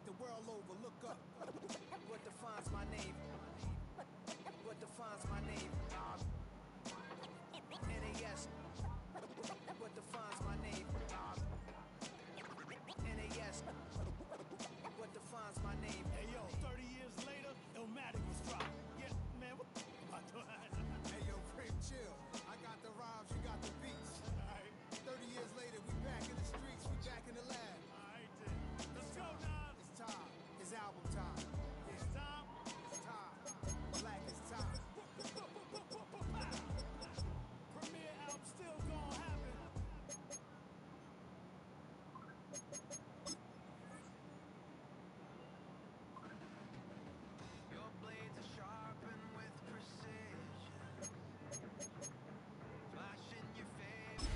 the world over, look up. What defines my name? What defines my name? NAS. What defines my name? NAS. What defines my name? Hey yo, 30 years later, Illmatic was dropped. Yeah, man, what the Hey yo, Prim, chill. I got the rhymes, you got the beats. Alright. 30 years later, we back in the streets, we back in the lab. Alright then. Let's go now. It's time. It's album time. It's time. It's time. Black is time. Premiere album still gonna happen. Your blades are sharpened with precision, flash in your face.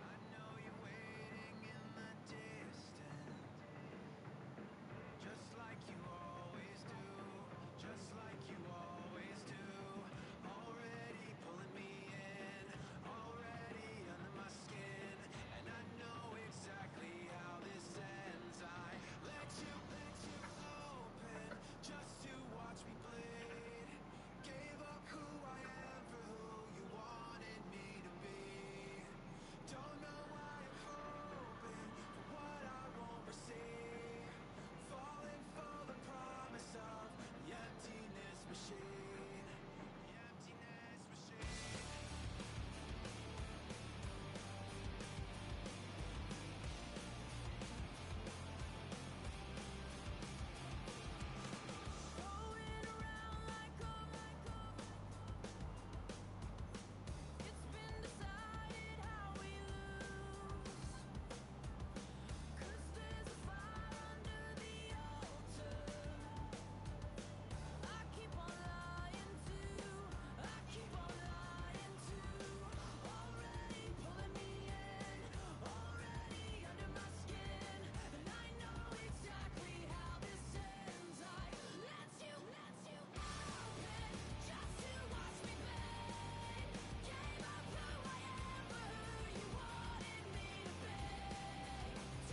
I know you're waiting in the distance, just like you always do, just like you always do. Already pulling me in, already under my skin, and I know exactly how this ends. I let you open just to watch me bleed. Gave up who I am for who you wanted me to be. Don't know why I'm hoping for what I won't receive. Falling for the promise of the emptiness machine. The emptiness machine. Going around like a It's been decided how we lose. 'Cause there's a fire under the altar. I keep on lying to. I keep on lying to. Already pulling me in, already under my skin, and I know exactly how this ends. I let you open just to watch me bleed. Gave up who I am for who you wanted me to be.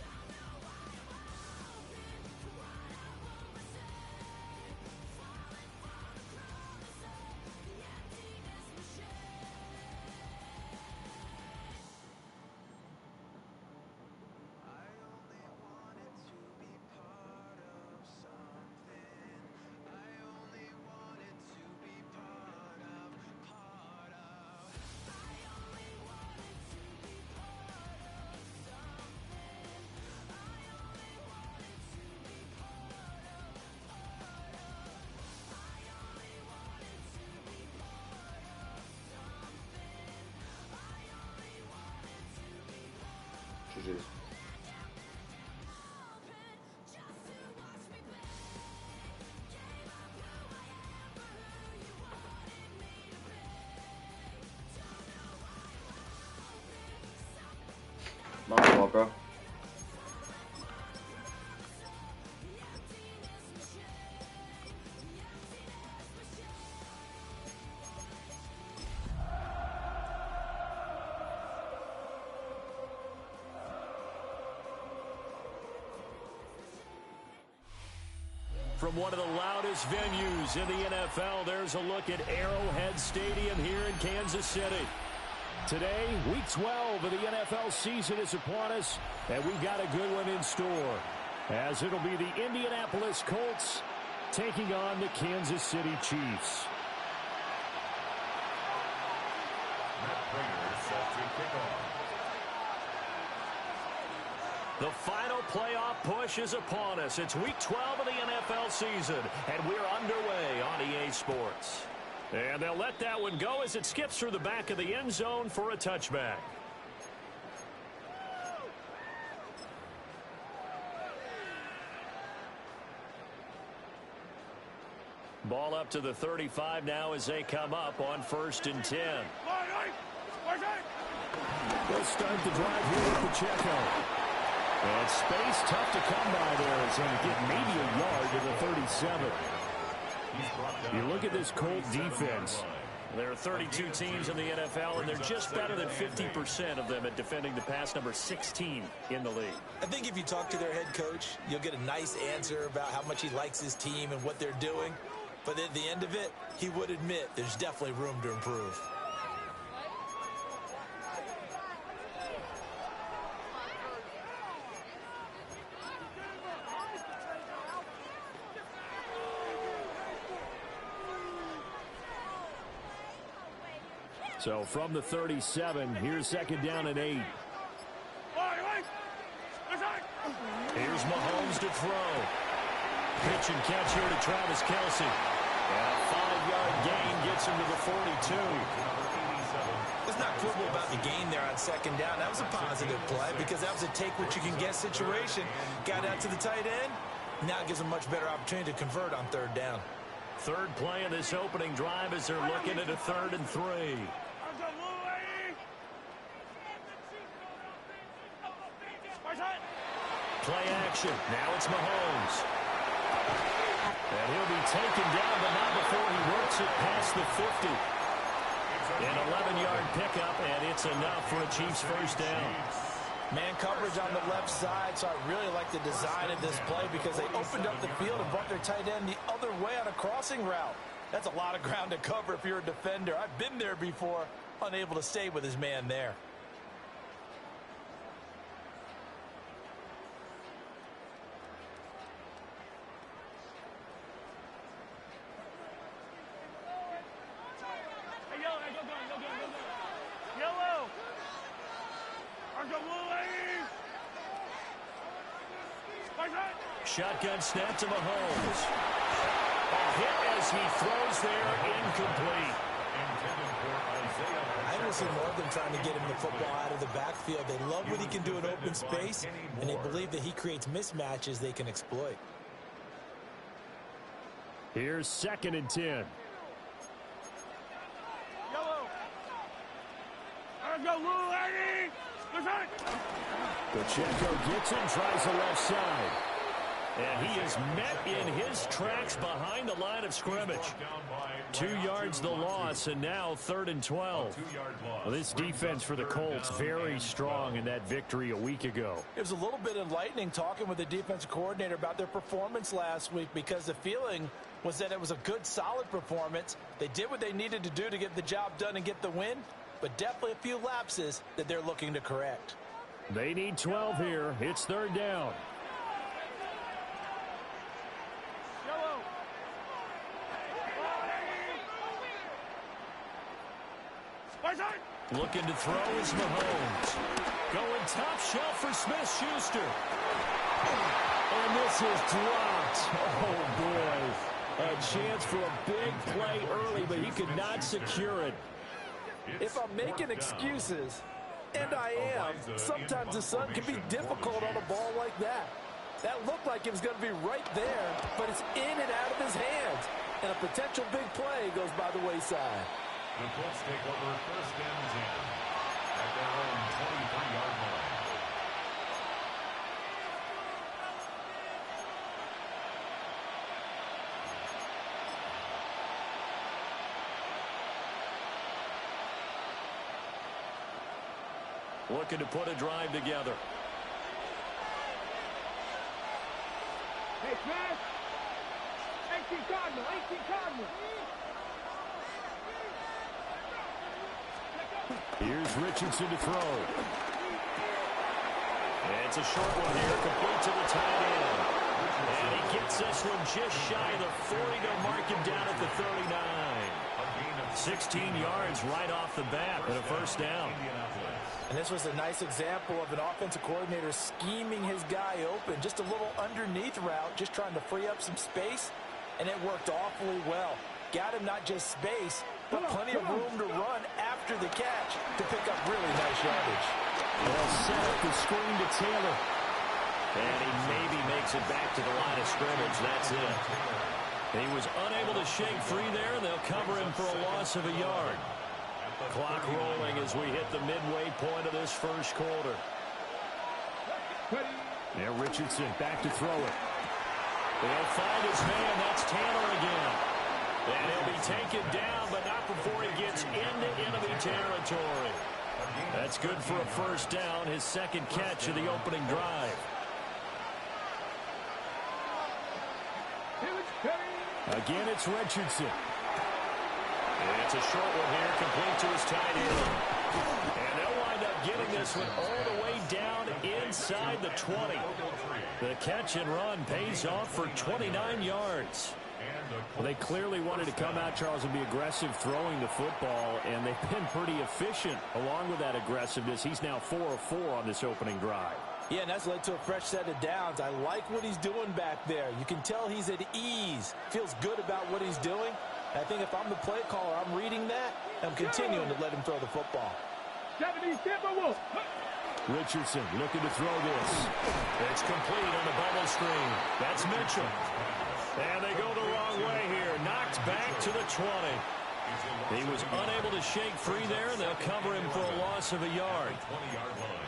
Don't know why I'm hoping for what I won't receive. Falling for the promise of the emptiness machine. I only wanted to be part of something. I only wanted to be part of. I only wanted to be part of something. I only wanted to be part of. I only wanted to be part of something. I only wanted to be GG's. open just to watch me bleed. Gave up who I am for who you wanted me to be. Don't know why I'm hoping My fault, bro. From one of the loudest venues in the NFL, there's a look at Arrowhead Stadium here in Kansas City. Today, Week 12 of the NFL season is upon us, and we've got a good one in store, as it'll be the Indianapolis Colts taking on the Kansas City Chiefs. The final playoff push is upon us. It's Week 12 of the NFL season, and we're underway on EA Sports. And they'll let that one go as it skips through the back of the end zone for a touchback. Ball up to the 35 now as they come up on 1st and 10. They'll start the drive here with Pacheco. And space tough to come by there as they get maybe a yard to the 37. You look at this Colt defense. There are 32 teams in the NFL, and they're just better than 50% of them at defending the pass, number 16 in the league. I think if you talk to their head coach, you'll get a nice answer about how much he likes his team and what they're doing. But at the end of it, he would admit there's definitely room to improve. So from the 37, here's second down and 8. Here's Mahomes to throw. Pitch and catch here to Travis Kelce. And a 5-yard gain gets him to the 42. Let's not quibble about the gain there on second down. That was a positive play because that was a take-what-you-can-get situation. Got out to the tight end. Now it gives them a much better opportunity to convert on third down. Third play of this opening drive as they're looking at a 3rd and 3. Play action. Now it's Mahomes. And he'll be taken down, but not before he works it past the 50. An 11-yard pickup, and it's enough for a Chiefs first down. Man coverage on the left side, so I really like the design of this play because they opened up the field and brought their tight end the other way on a crossing route. That's a lot of ground to cover if you're a defender. I've been there before, unable to stay with his man there. Shotgun snap to Mahomes. A hit as he throws there, incomplete. I don't see more of them trying to get him the football out of the backfield. They love what he can do in open space, and they believe that he creates mismatches they can exploit. Here's 2nd and 10. Pacheco gets him, tries the left side. And he is met in his tracks behind the line of scrimmage. 2 yards the loss, and now 3rd and 12. Well, this defense for the Colts very strong in that victory a week ago. It was a little bit enlightening talking with the defensive coordinator about their performance last week because the feeling was that it was a good, solid performance. They did what they needed to do to get the job done and get the win, but definitely a few lapses that they're looking to correct. They need 12 here. It's 3rd down. Looking to throw is Mahomes. Going top shelf for Smith-Schuster. And this is dropped. Oh, boy. A chance for a big play early, but he could not secure it. If I'm making excuses, and I am, sometimes the sun can be difficult on a ball like that. That looked like it was going to be right there, but it's in and out of his hands. And a potential big play goes by the wayside. The Colts take over 1st and 10 at their own 23-yard line. Looking to put a drive together. Hey, Smash! 18 Cardinal, 18 Cardinal! Here's Richardson to throw. And it's a short one here, complete to the tight end. And he gets this one just shy of the 40 to mark him down at the 39. 16 yards right off the bat and a first down. And this was a nice example of an offensive coordinator scheming his guy open. Just a little underneath route, just trying to free up some space, and it worked awfully well. Got him not just space, but plenty of room to run after the catch to pick up really nice yardage. They'll set up the screen to Taylor. And he maybe makes it back to the line of scrimmage. That's it. He was unable to shake free there. They'll cover him for a loss of a yard. Clock rolling as we hit the midway point of this first quarter. Now Richardson back to throw it. They'll find his man. That's Taylor again. And he'll be taken down, but not before he gets That's good for a first down, his second catch of the opening drive. Again, it's Richardson. It's a short one here, complete to his tight end. And they'll wind up getting this one all the way down inside the 20. The catch and run pays off for 29 yards. Well, they clearly wanted to come out, Charles, and be aggressive throwing the football, and they've been pretty efficient along with that aggressiveness. He's now 4 of 4 on this opening drive. Yeah, and that's led to a fresh set of downs. I like what he's doing back there. You can tell he's at ease, feels good about what he's doing. I think if I'm the play caller, I'm reading that, I'm continuing to let him throw the football. Richardson looking to throw this. It's complete on the bubble screen. That's Mitchell. And they go the wrong way here. Knocked back to the 20. He was unable to shake free there, and they'll cover him for a loss of a yard. 20-yard line.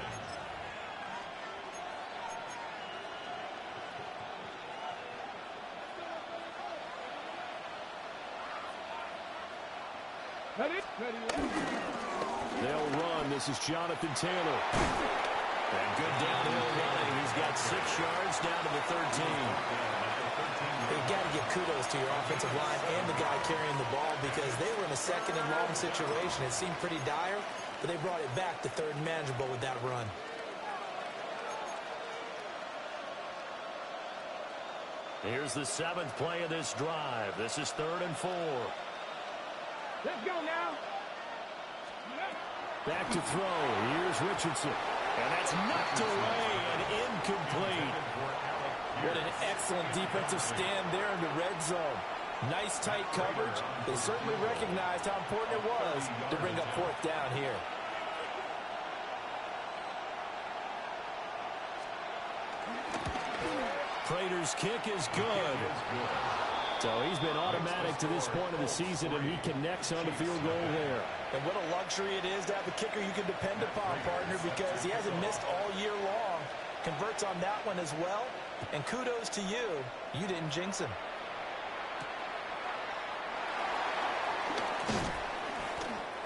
They'll run. This is Jonathan Taylor. And good downhill running. He's got 6 yards down to the 13. You've got to give kudos to your offensive line and the guy carrying the ball because they were in a second and long situation. It seemed pretty dire, but they brought it back to third and manageable with that run. Here's the 7th play of this drive. This is 3rd and 4. Let's go now. Back to throw. Here's Richardson. And that's knocked away and incomplete. What an excellent defensive stand there in the red zone. Nice tight coverage. They certainly recognized how important it was to bring up 4th down here. Prater's kick is good. So he's been automatic to this point of the season, and he connects on the field goal there. And what a luxury it is to have a kicker you can depend upon, partner, because he hasn't missed all year long. Converts on that one as well. And kudos to you. You didn't jinx him.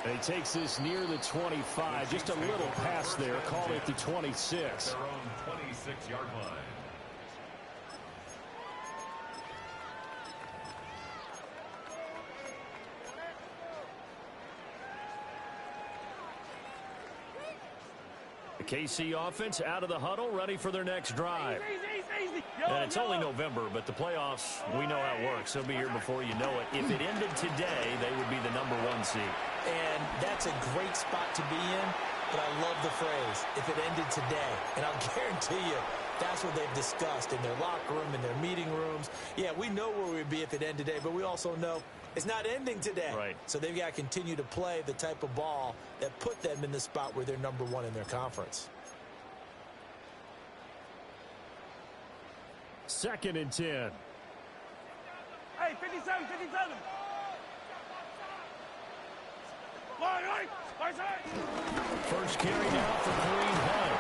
And he takes this near the 25. Just a little pass there. Call it the 26. Their own 26-yard line. The KC offense out of the huddle, ready for their next drive. And it's only November, but the playoffs, we know how it works. They'll be here before you know it. If it ended today, they would be the #1 seed. And that's a great spot to be in, but I love the phrase, if it ended today. And I'll guarantee you, that's what they've discussed in their locker room, in their meeting rooms. Yeah, we know where we'd be if it ended today, but we also know it's not ending today. Right. So they've got to continue to play the type of ball that put them in the spot where they're #1 in their conference. 2nd and 10. Hey, 57, 57. First carry down for Kareem Hunt.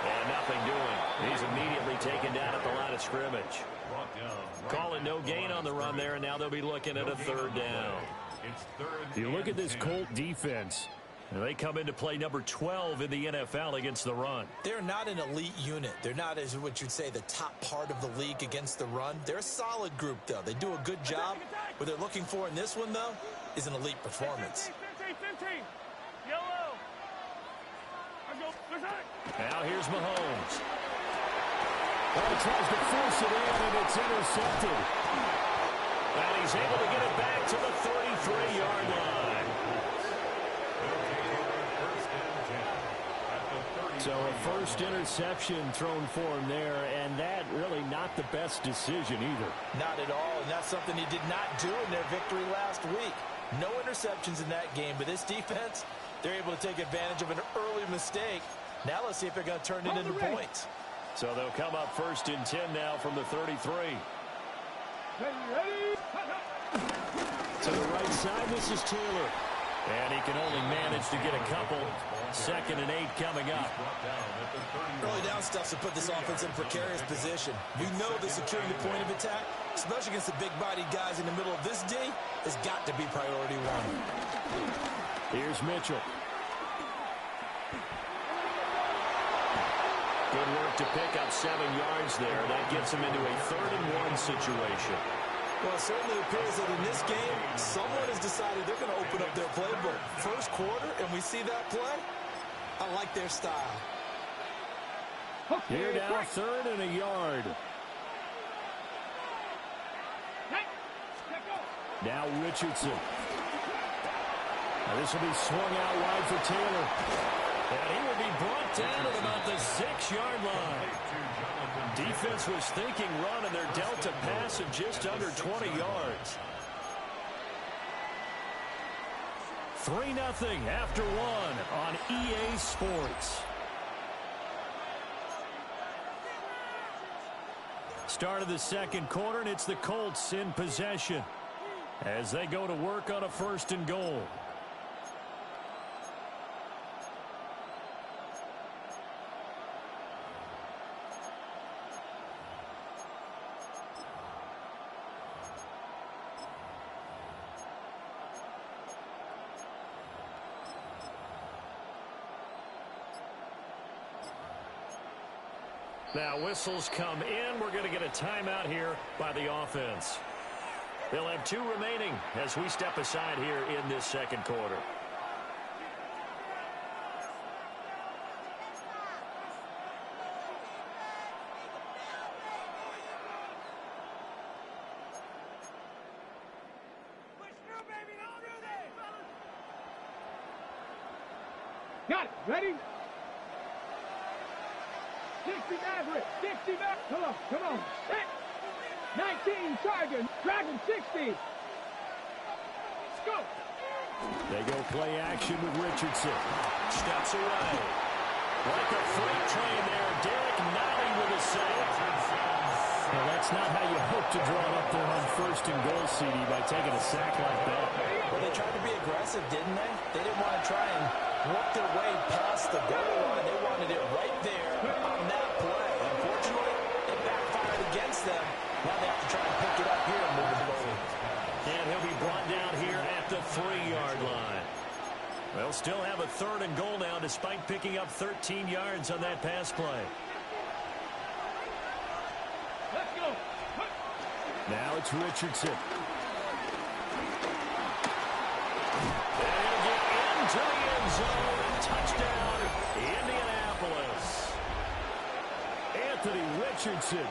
And nothing doing. He's immediately taken down at the line of scrimmage. Brought down. Calling no gain on the run there, and now they'll be looking at a 3rd down. It's 3rd. You look at this 10. Colt defense. And they come into play number 12 in the NFL against the run. They're not an elite unit. They're not, as what you'd say, the top part of the league against the run. They're a solid group, though. They do a good job. What they're looking for in this one, though, is an elite performance. 15. Yellow. Now here's Mahomes. Well, he tries to force it in, and it's intercepted. And he's able to get it back to the 33-yard line. So a first interception thrown for him there, and that really not the best decision either. Not at all, and that's something he did not do in their victory last week. No interceptions in that game, but this defense, they're able to take advantage of an early mistake. Now let's see if they're going to turn it into points. So they'll come up 1st and 10 now from the 33. To the right side, this is Taylor. And he can only manage to get a couple. 2nd and 8 coming up. Early down stuff to put this offense in a precarious position. We know that securing the point of attack, especially against the big-bodied guys in the middle of this D, has got to be priority 1. Here's Mitchell. Good work to pick up 7 yards there. That gets him into a 3rd-and-1 situation. Well, it certainly appears that in this game, someone has decided they're going to open up their playbook. First quarter, and we see that play. I like their style. Here now, 3rd and a yard. Now Richardson. Now this will be swung out wide for Taylor. And he will be brought down at about the 6-yard line. Defense was thinking run, and they're dealt a pass of just under 20 yards. 3-0 after 1 on EA Sports. Start of the 2nd quarter, and it's the Colts in possession as they go to work on a 1st and goal. Now whistles come in. We're going to get a timeout here by the offense. They'll have 2 remaining as we step aside here in this 2nd quarter. Got it. Ready? 60 Maverick. 60 Maverick. Come on. 19 Charger. Dragon 60. Let's go. They go play action with Richardson. Steps away. Like a freight train there. Derek Nolly with a save. Well, that's not how you hope to draw it up there on 1st and goal, CD, by taking a sack like that. Well, they tried to be aggressive, didn't they? They didn't want to try and work their way past the goal line. They wanted it right there on that play. Unfortunately, it backfired against them. Now they have to try and pick it up here and move it forward. And he'll be brought down here at the 3-yard line. They'll still have a 3rd and goal now despite picking up 13 yards on that pass play. Let's go. Now it's Richardson. And he'll get into the end zone. Touchdown, Indianapolis. Anthony Richardson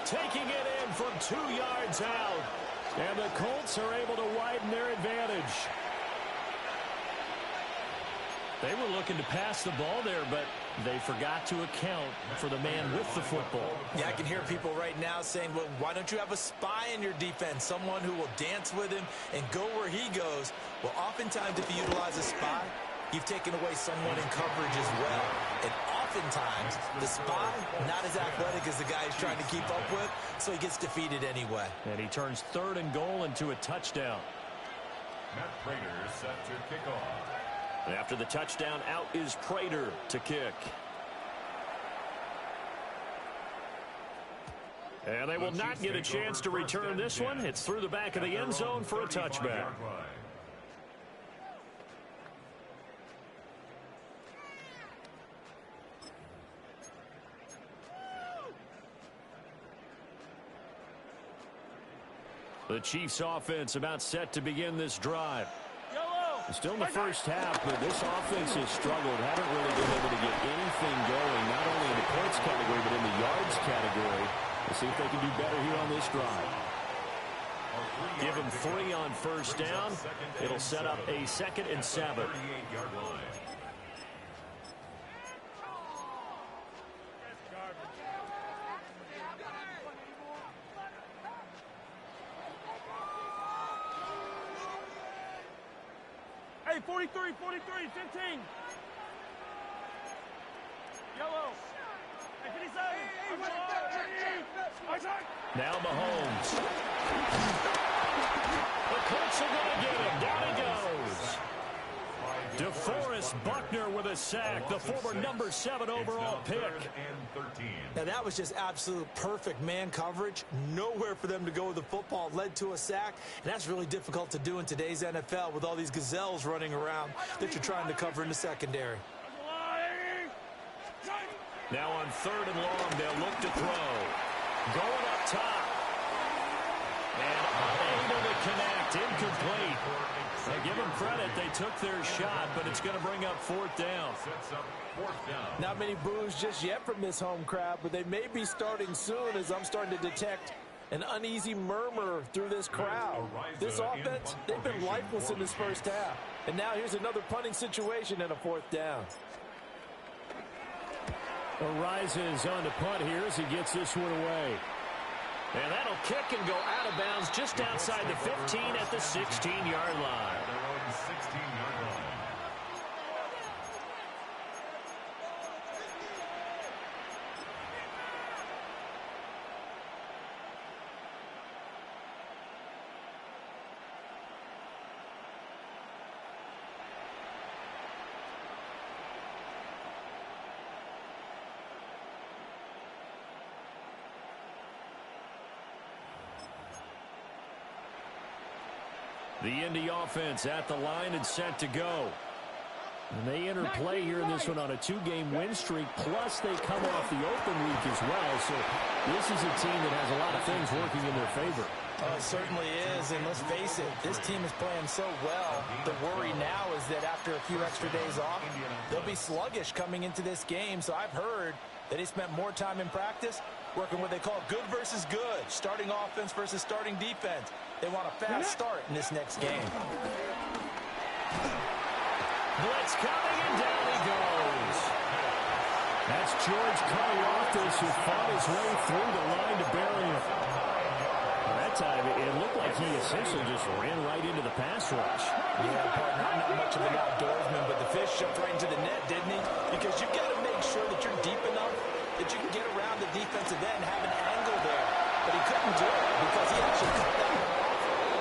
taking it in from 2 yards out. And the Colts are able to widen their advantage. They were looking to pass the ball there, but they forgot to account for the man with the football. Yeah, I can hear people right now saying, well, why don't you have a spy in your defense, someone who will dance with him and go where he goes? Well, oftentimes if you utilize a spy, you've taken away someone in coverage as well. And oftentimes, the spy, not as athletic as the guy he's trying to keep up with, so he gets defeated anyway. And he turns 3rd and goal into a touchdown. Matt Prater set to kick off. And after the touchdown, out is Prater to kick. And they will not get a chance to return this one. It's through the back of the end zone for a touchback. The Chiefs offense about set to begin this drive. Still in the first half, but this offense has struggled. Haven't really been able to get anything going, not only in the points category, but in the yards category. We'll see if they can do better here on this drive. Give them 3 on 1st down. It'll set up a 2nd and 7. Hey, 43, 15. Yellow. Hey, 57. Now Mahomes. The Colts are going to get him. Down he goes. DeForest Buckner with a sack, the former number 7 overall pick. Now that was just absolute perfect man coverage. Nowhere for them to go with the football. Led to a sack, and that's really difficult to do in today's NFL with all these gazelles running around that you're trying to cover in the secondary. Now on 3rd and long, they'll look to throw. Going up top. And unable to connect. Incomplete. Now give them credit. They took their shot, but it's going to bring up 4th down. Not many boos just yet from this home crowd, but they may be starting soon as I'm starting to detect an uneasy murmur through this crowd. This offense, they've been lifeless in this first half. And now here's another punting situation and a 4th down. Arises on to punt here as he gets this one away. And that'll kick and go out of bounds just outside the 15 at the 16-yard line. The Indy offense at the line and set to go. And they enter play here in this one on a 2-game win streak, plus they come off the open week as well. So this is a team that has a lot of things working in their favor. It certainly is, and let's face it, this team is playing so well. The worry now is that after a few extra days off, they'll be sluggish coming into this game. So I've heard that he spent more time in practice working what they call good versus good, starting offense versus starting defense. They want a fast start in this next game. Blitz coming, and down he goes. That's George Karlaftis who fought his way through the line to bury him. That time, it looked like he essentially just ran right into the pass rush. Yeah, partner, I'm not much of an outdoorsman, but the fish jumped right into the net, didn't he? Because you've got to make sure that you're deep enough that you can get around the defensive end and have an angle there. But he couldn't do it because he actually cut that one off.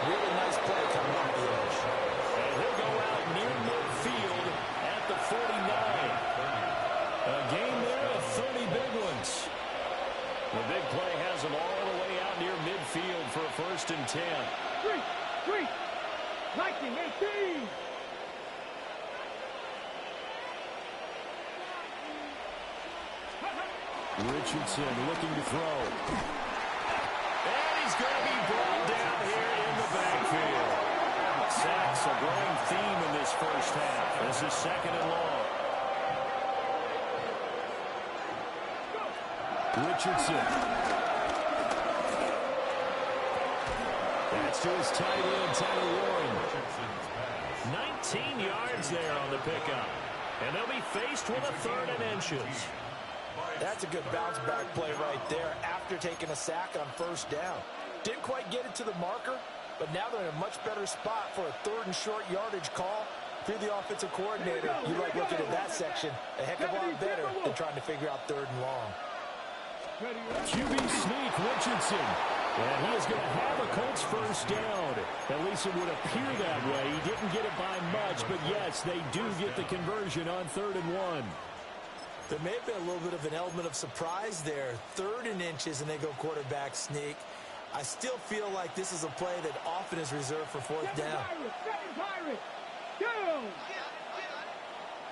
Really nice play coming off the edge. And he'll go out near midfield at the 49. A game there of 30 big ones. The big play has them all the way out near midfield for a 1st and 10. 3, 19, 18. Richardson looking to throw. And he's going to be brought down here in the backfield. Sacks a growing theme in this first half. This is 2nd and long. Richardson. That's to his tight end, Tyler Warren. 19 yards there on the pickup. And they'll be faced with a 3rd and inches. That's a good bounce-back play right there after taking a sack on 1st down. Didn't quite get it to the marker, but now they're in a much better spot for a 3rd and short yardage call. If you're the offensive coordinator, you like looking at that section a heck of a lot better than trying to figure out 3rd and long. QB sneak, Richardson. And he is going to have a Colts 1st down. At least it would appear that way. He didn't get it by much, but yes, they do get the conversion on 3rd and 1. There may have been a little bit of an element of surprise there. 3rd and inches, and they go quarterback sneak. I still feel like this is a play that often is reserved for 4th down. Second Pirate. Go.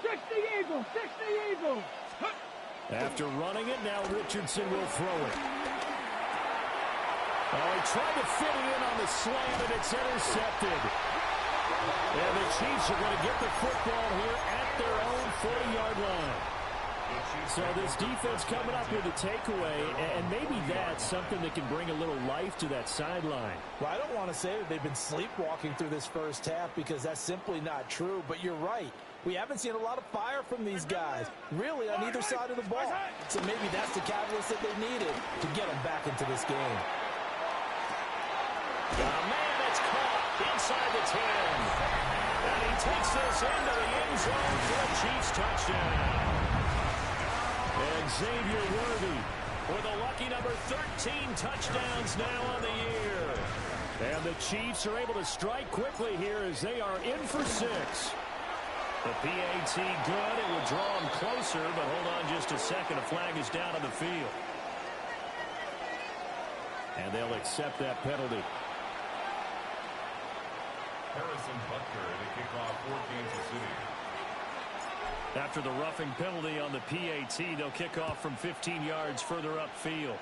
60 Eagles. 60 Eagles. After running it, now Richardson will throw it. Oh, he tried to fit it in on the slant, and it's intercepted. And the Chiefs are going to get the football here at their own 40-yard line. So this defense coming up with a takeaway, and maybe that's something that can bring a little life to that sideline. Well, I don't want to say that they've been sleepwalking through this first half because that's simply not true, but you're right. We haven't seen a lot of fire from these guys, really, on either side of the ball. So maybe that's the catalyst that they needed to get them back into this game. Got a man that's caught inside the 10. And he takes this into the end zone for a Chiefs touchdown. And Xavier Worthy with a lucky number 13 touchdowns now on the year. And the Chiefs are able to strike quickly here as they are in for 6. The PAT good. It will draw them closer, but hold on just a second. A flag is down on the field. And they'll accept that penalty. Harrison Butker to kick off for Kansas City. After the roughing penalty on the PAT, they'll kick off from 15 yards further upfield.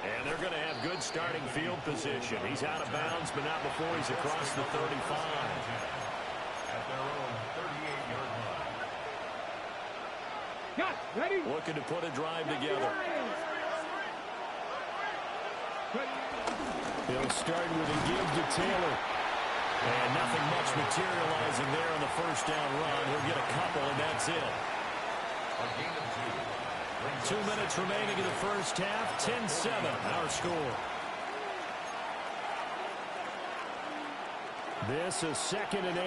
And they're going to have good starting field position. He's out of bounds, but not before he's across the 35. At their own 38-yard line. Cut. Ready? Looking to put a drive together. He'll start with a give to Taylor. And nothing much materializing there on the first down run. He'll get a couple, and that's it. A gain of 2. 2 minutes remaining in the first half. 10-7, our score. This is 2nd and 8.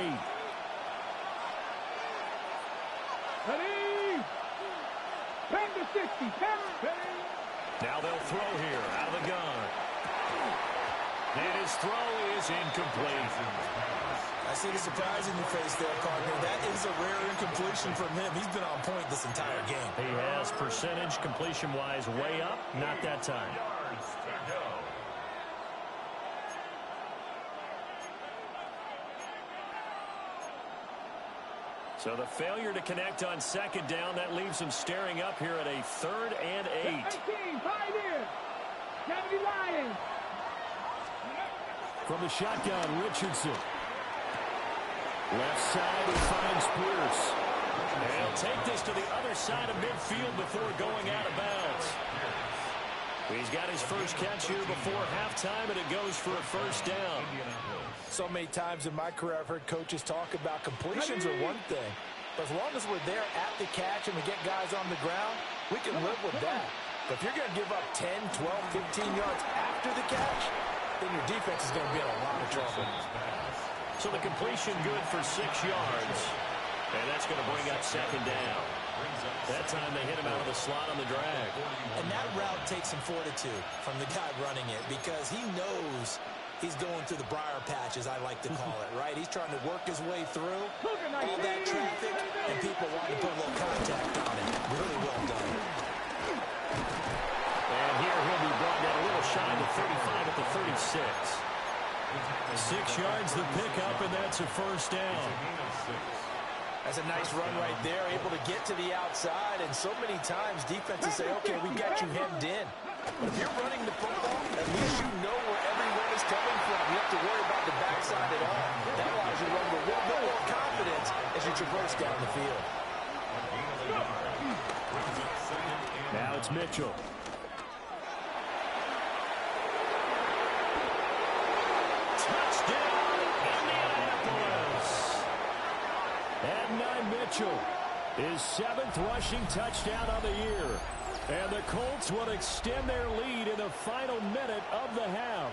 Ready? 10 to 60. 10. Ready? Now they'll throw here out of the gun. And his throw is incomplete. I see the surprise in your face there, partner. That is a rare incompletion from him. He's been on point this entire game. He has percentage completion-wise way up. Not that time. Yards to go. So the failure to connect on 2nd down, that leaves him staring up here at a 3rd and 8. 18. Pioneer. 70 Lions. From the shotgun, Richardson. Left side, he finds Pierce. And he'll take this to the other side of midfield before going out of bounds. He's got his first catch here before halftime, and it goes for a first down. So many times in my career I've heard coaches talk about completions are one thing. But as long as we're there at the catch and we get guys on the ground, we can live with that. But if you're going to give up 10, 12, 15 yards after the catch, then your defense is going to be in a lot of trouble. So the completion good for 6 yards. And that's going to bring up 2nd down. That time they hit him out of the slot on the drag. And that route takes some fortitude from the guy running it because he knows he's going through the briar patch, as I like to call it, right? He's trying to work his way through all that traffic, and people want to put a little contact on it. Really well done. And here he'll be brought down a little shy of the 35 at the 36. 6 yards the pickup, and that's a first down. That's a nice run right there, able to get to the outside, and so many times defenses say, okay, we got you hemmed in. But if you're running the football, at least you know where everyone is coming from. You have to worry about the backside at all. That allows you to run with a little bit more confidence as you traverse down the field. Now it's Mitchell. Touchdown, Indianapolis. And Mitchell, his 7th rushing touchdown of the year. And the Colts will extend their lead in the final minute of the half.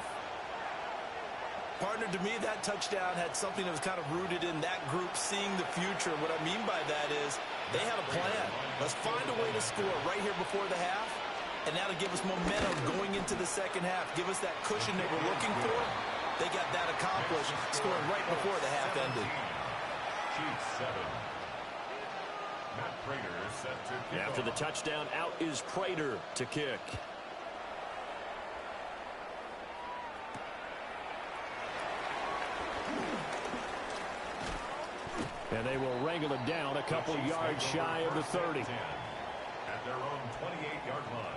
Partner, to me, that touchdown had something that was kind of rooted in that group seeing the future. What I mean by that is they had a plan. Let's find a way to score right here before the half, and that'll give us momentum going into the second half. Give us that cushion that we're looking for. They got that accomplished, scoring right before the half ended. Chiefs 7. Matt Prater is set to kick After the off. touchdown, out is Prater to kick. And they will wrangle it down a couple yards shy of the 30. At their own 28-yard line.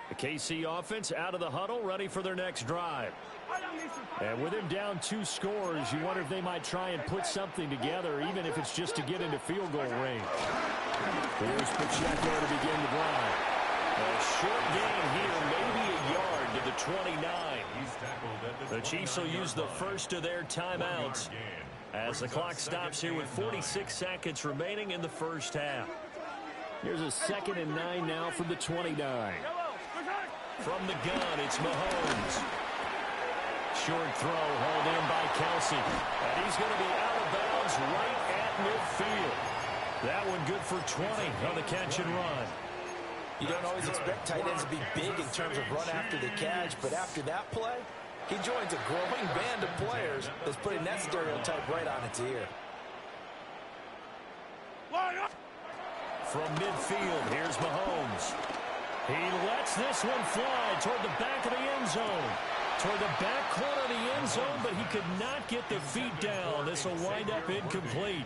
The KC offense out of the huddle, ready for their next drive. And with him down 2 scores, you wonder if they might try and put something together, even if it's just to get into field goal range. Here's Pacheco to begin the drive. A short gain here, maybe a yard to the 29. The Chiefs will use the first of their timeouts as the clock stops here with 46 seconds remaining in the first half. Here's a 2nd and 9 now from the 29. From the gun, it's Mahomes. Short throw hauled in by Kelsey. And he's going to be out of bounds right at midfield. That one good for 20 on the catch and run. You don't always expect tight ends to be big in terms of run after the catch, but after that play, he joins a growing band of players that's putting that stereotype right on its ear. From midfield, here's Mahomes. He lets this one fly toward the back of the end zone. Toward the back corner of the end zone, but he could not get the feet down. This will wind up incomplete.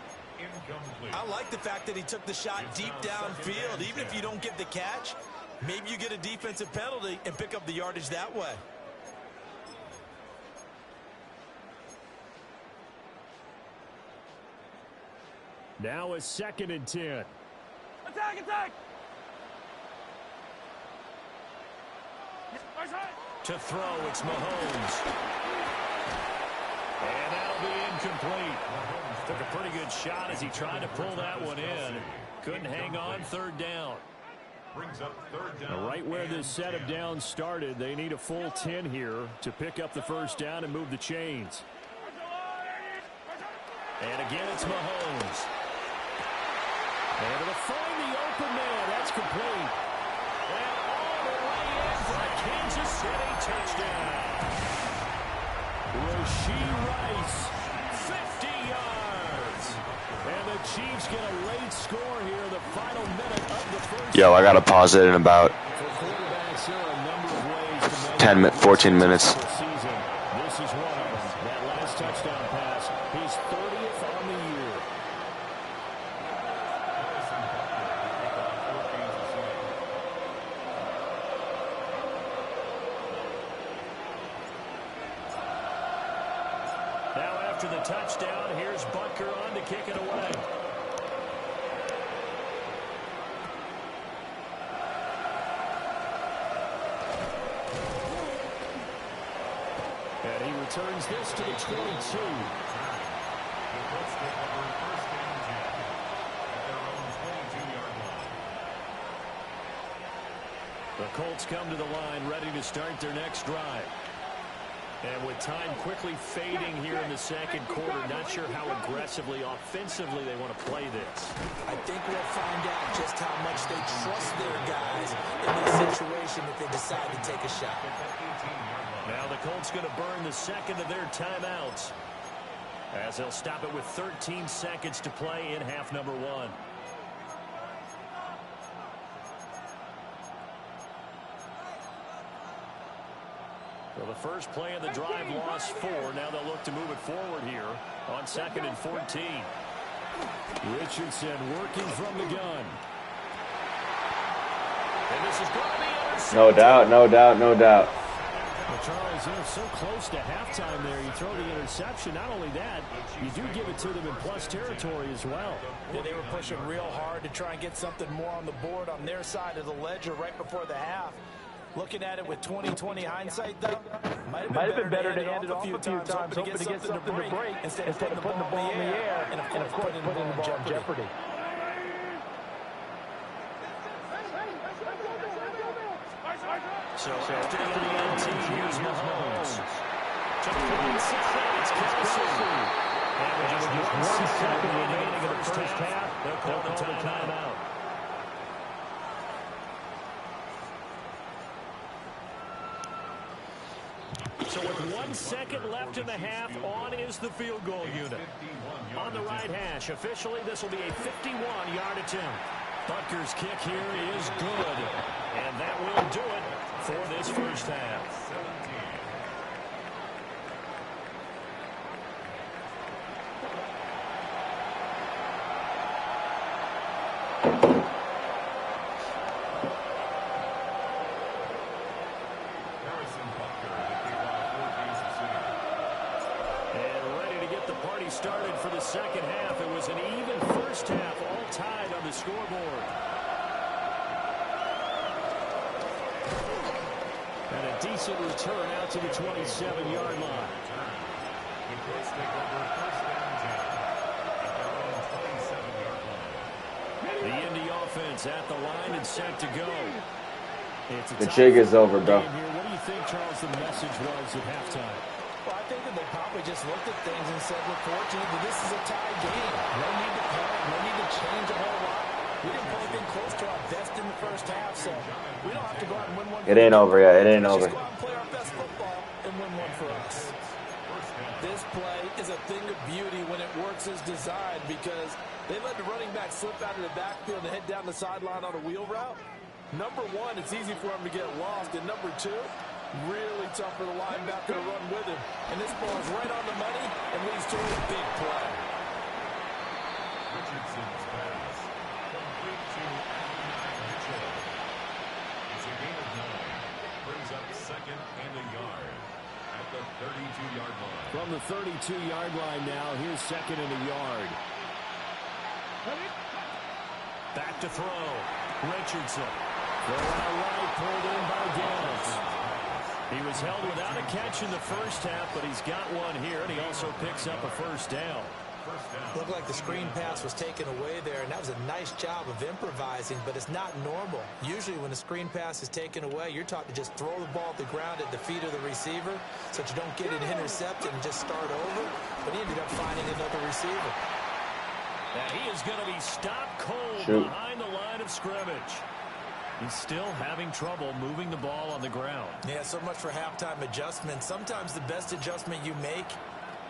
I like the fact that he took the shot deep downfield. Even if you don't get the catch, maybe you get a defensive penalty and pick up the yardage that way. Now a 2nd and 10. Attack! To throw, it's Mahomes. And that'll be incomplete. Took a pretty good shot as he tried to pull that one in. Couldn't hang on, 3rd down. Brings up 3rd down. Right where this set of downs started, they need a full 10 here to pick up the 1st down and move the chains. And again, it's Mahomes. Able to find the open man. That's complete. And all the way in for a Kansas City touchdown. Rashee Rice, 50 yards. And the Chiefs get a late score here in the final minute of the first. Yo, I got to pause it in about 14 minutes. This is one of them. That last touchdown pass. He's 30th on the year. Now after the touchdown, here's Butker on to kick it away. And he returns this to the 22. The Colts come to the line, ready to start their next drive. And with time quickly fading here in the 2nd quarter, not sure how aggressively, offensively they want to play this. I think we'll find out just how much they trust their guys in this situation if they decide to take a shot. Now the Colts going to burn the 2nd of their timeouts, as they'll stop it with 13 seconds to play in half number 1. Well, the first play of the drive lost 4. Now they'll look to move it forward here on 2nd and 14. Richardson working from the gun. And this is going to be intercepted. No doubt, no doubt, no doubt. Well, Charles, you know, so close to halftime there. You throw the interception. Not only that, you do give it to them in plus territory as well. Yeah, they were pushing real hard to try and get something more on the board on their side of the ledger right before the half. Looking at it with 20/20 hindsight, though, might have been better to hand it off a few times, hoping to get something to break instead of putting the ball in the air and, of course, putting the ball in jeopardy. So after the NT, here's Mahomes. To the inside, it's Kelsey. And with just 1 second remaining in the first half, they'll call the timeout. So with 1 second left in the half, on is the field goal unit. On the right hash, officially this will be a 51-yard attempt. Butker's kick here is good. And that will do it for this first half. Started for the second half. It was an even first half, all tied on the scoreboard. And a decent return out to the 27-yard line. The Indy offense at the line and set to go. The jig is over, bro. What do you think, Charles, the message was at halftime? Well, I think that they probably just looked at things and said, we're fortunate that this is a tie game. No need to panic, no need to change a whole lot. We didn't play anything close to our best in the first first half, so we don't have to go out and win one. It ain't over yet. It ain't over. Let's just go out and play our best football and win one for us. This play is a thing of beauty when it works as designed because they let the running back slip out of the backfield and head down the sideline on a wheel route. Number one, it's easy for him to get lost. And number two, really tough for the linebacker to run with him. And this ball is right on the money and leads to a big play. Richardson's pass complete to Mitchell. It's a gain of 9. Brings up second and a yard at the 32-yard line. From the 32-yard line now, here's second and a yard. Back to throw. Richardson. Throw out right, pulled in by Downs. He was held without a catch in the first half, but he's got one here, and he also picks up a first down. Looked like the screen pass was taken away there, and that was a nice job of improvising, but it's not normal. Usually when a screen pass is taken away, you're taught to just throw the ball at the ground at the feet of the receiver so that you don't get it intercepted and just start over, but he ended up finding another receiver. And he is going to be stopped cold behind the line of scrimmage. He's still having trouble moving the ball on the ground. Yeah, so much for halftime adjustment. Sometimes the best adjustment you make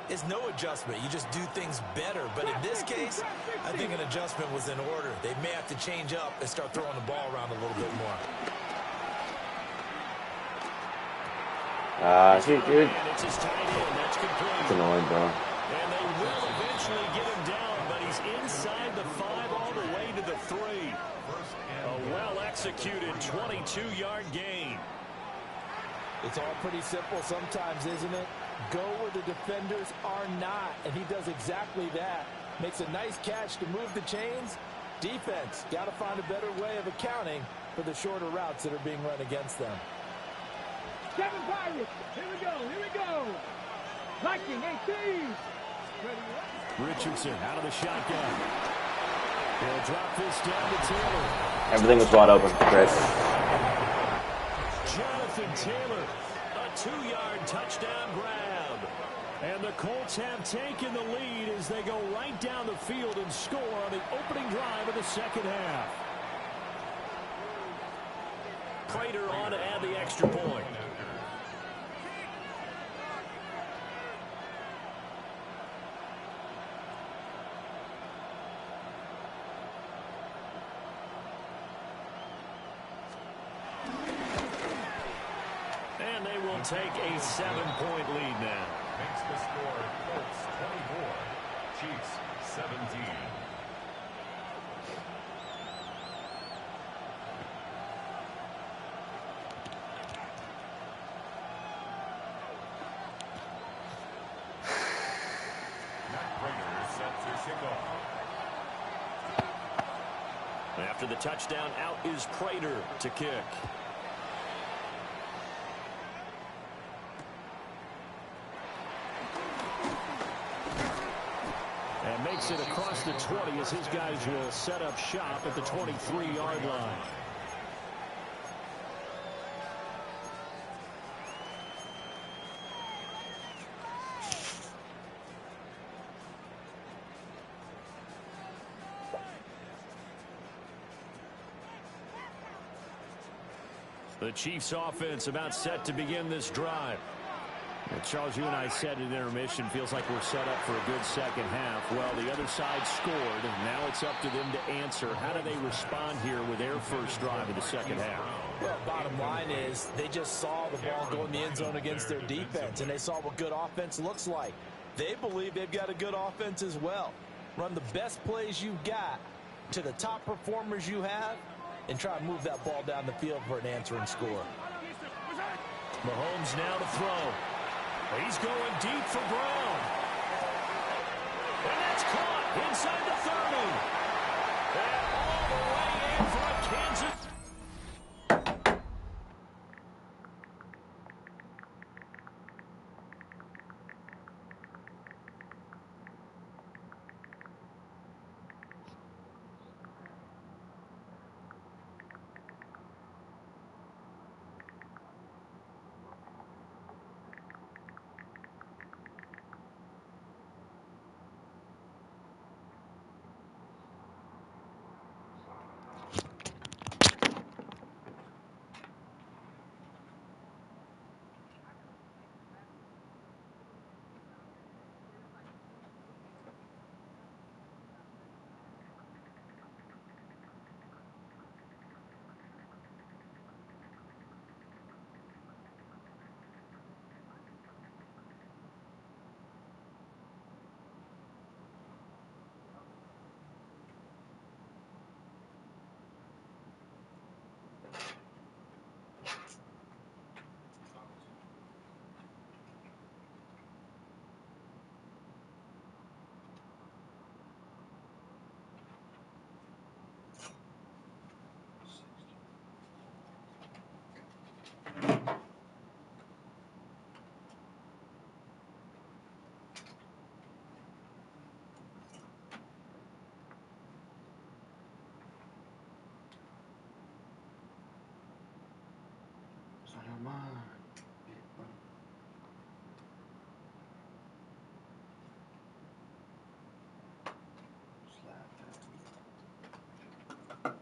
is no adjustment. You just do things better. But in this case, I think an adjustment was in order. They may have to change up and start throwing the ball around a little bit more. Dude. It's his tight end. That's complete. It's annoying, bro. And they will eventually get him down, but he's inside the 5 all the way to the 3. A well-executed 22-yard gain. It's all pretty simple sometimes, isn't it? Go where the defenders are not, and he does exactly that. Makes a nice catch to move the chains. Defense, got to find a better way of accounting for the shorter routes that are being run against them. Kevin Pirates, here we go. Viking 18. Richardson out of the shotgun. He'll drop this down to Taylor. Everything was wide open, Chris. Jonathan Taylor, a 2-yard touchdown grab. And the Colts have taken the lead as they go right down the field and score on the opening drive of the second half. Prater on to add the extra point. And they will take a 7-point lead now. Makes the score Colts 24, Chiefs 17. Matt Prater set to kick off. After the touchdown, out is Prater to kick. And makes it across the 20 as his guys will set up shop at the 23-yard line. The Chiefs offense about set to begin this drive. And Charles, you and I said at intermission, feels like we're set up for a good second half. Well, the other side scored, and now it's up to them to answer. How do they respond here with their first drive of the second half? Well, bottom line is they just saw the ball go in the end zone against their defense, and they saw what good offense looks like. They believe they've got a good offense as well. Run the best plays you've got to the top performers you have, and try to move that ball down the field for an answering score. Mahomes now to throw. He's going deep for Brown. And that's caught inside the 30. And all the way in for a Kansas. Come on. Slap that.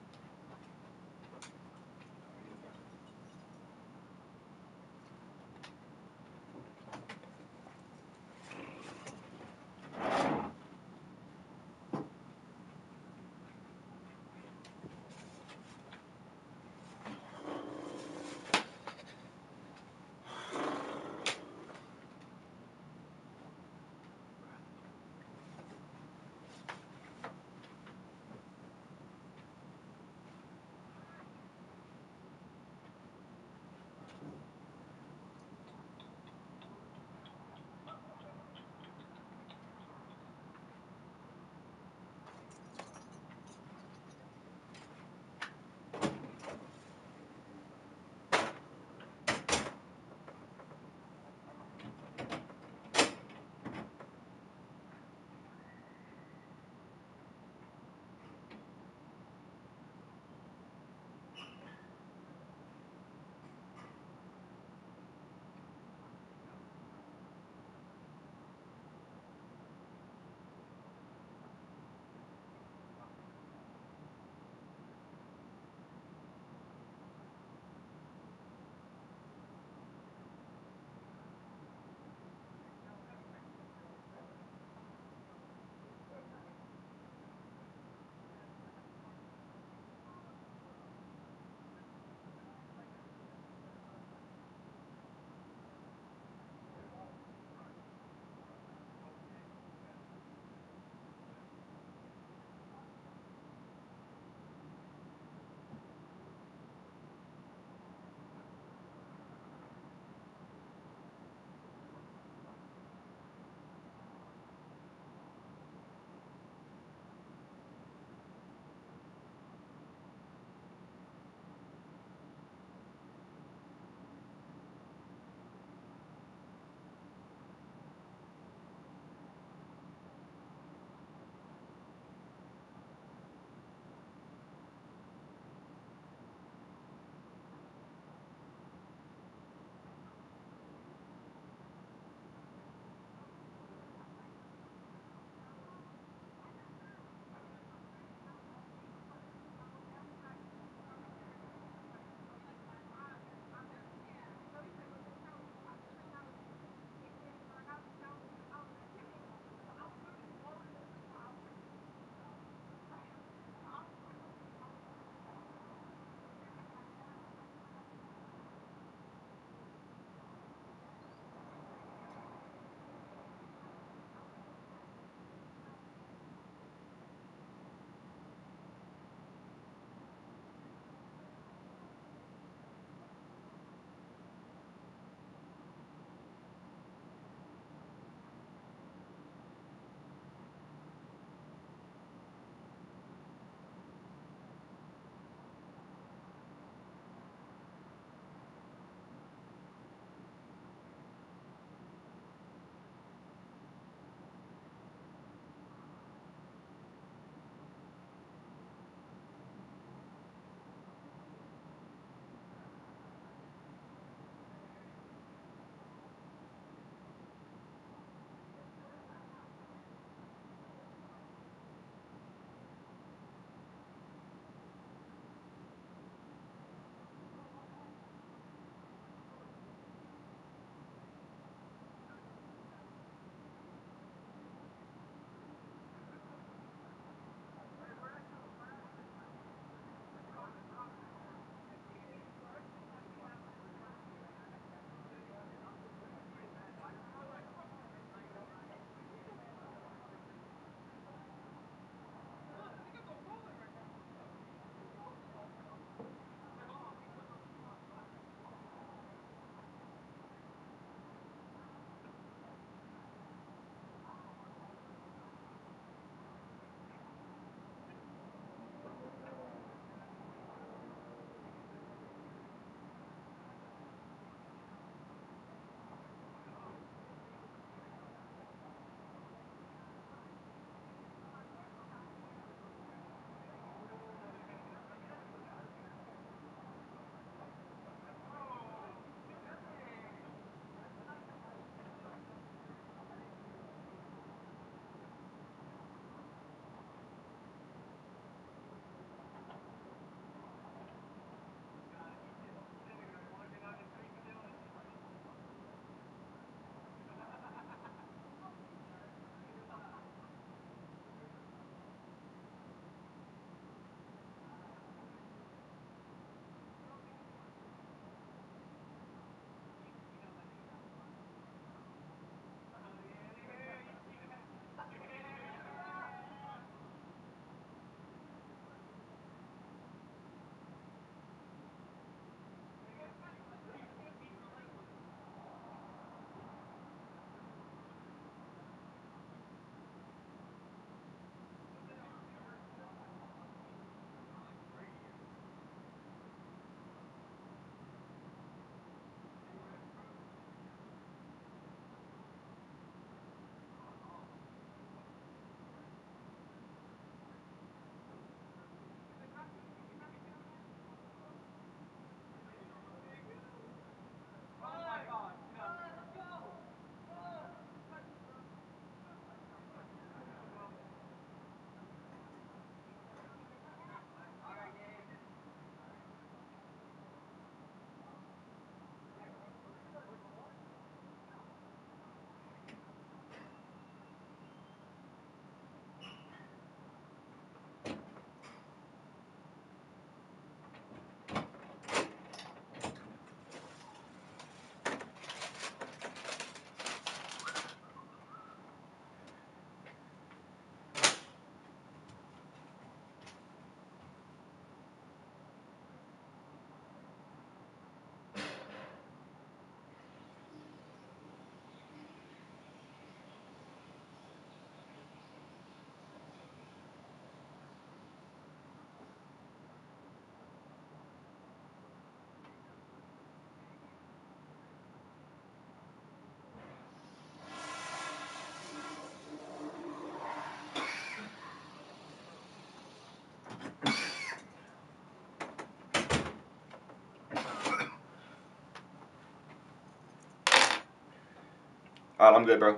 All right, I'm good, bro.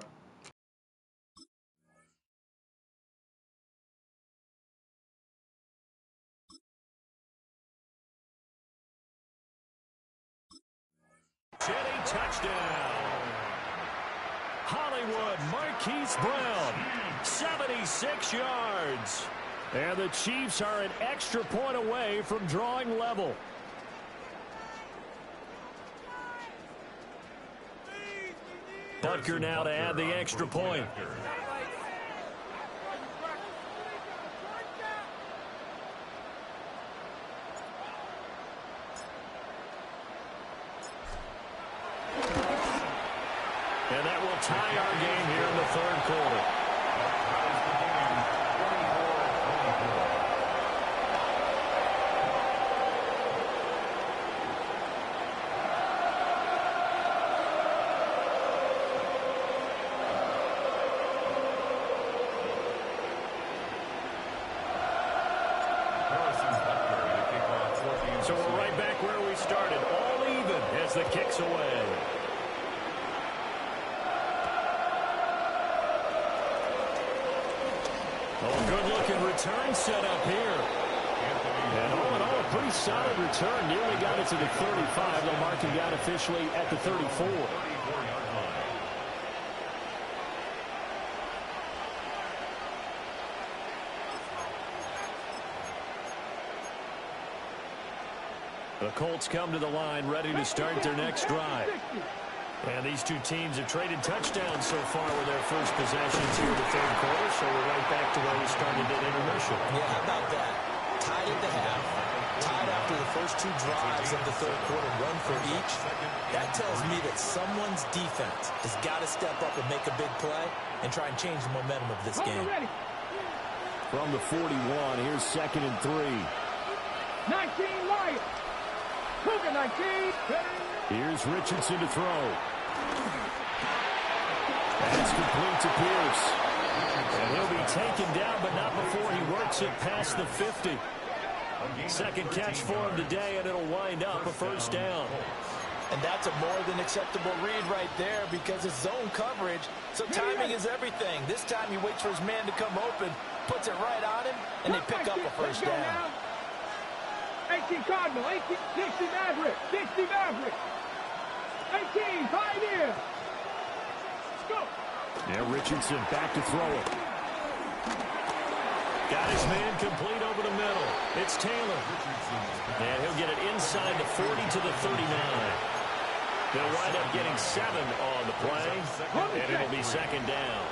City touchdown. Hollywood Marquise Brown, 76 yards. And the Chiefs are an extra point away from drawing level. Butker now to add the extra point. And that will tie our game here in the third quarter. So we're right back where we started, all even as the kick's away. Oh, good-looking return set up here. And all in all, a pretty solid return. Nearly got it to the 35. They'll mark him down officially at the 34. The Colts come to the line, ready to start their next drive. And these two teams have traded touchdowns so far with their first possessions here in the third quarter, so we're right back to where we started at intermission. Yeah, how about that? Tied at the half, tied after the first two drives of the third quarter, run for each. That tells me that someone's defense has got to step up and make a big play and try and change the momentum of this game. From the 41, here's 2nd and 3. 19 Lions. Cougar 19. Here's Richardson to throw. That's complete to Pierce. And he'll be taken down, but not before he works it past the 50. Second catch for him today, and it'll wind up a first down. And that's a more than acceptable read right there because it's zone coverage, so timing is everything. This time he waits for his man to come open, puts it right on him, and they pick up a first down. 18 Cardinal, 18, 60 Maverick, 60 Maverick. 18, Pioneer. Go. Now Richardson back to throw it. Got his man complete over the middle. It's Taylor. And he'll get it inside the 40 to the 39. They'll wind up getting 7 on the play, and it'll be second down.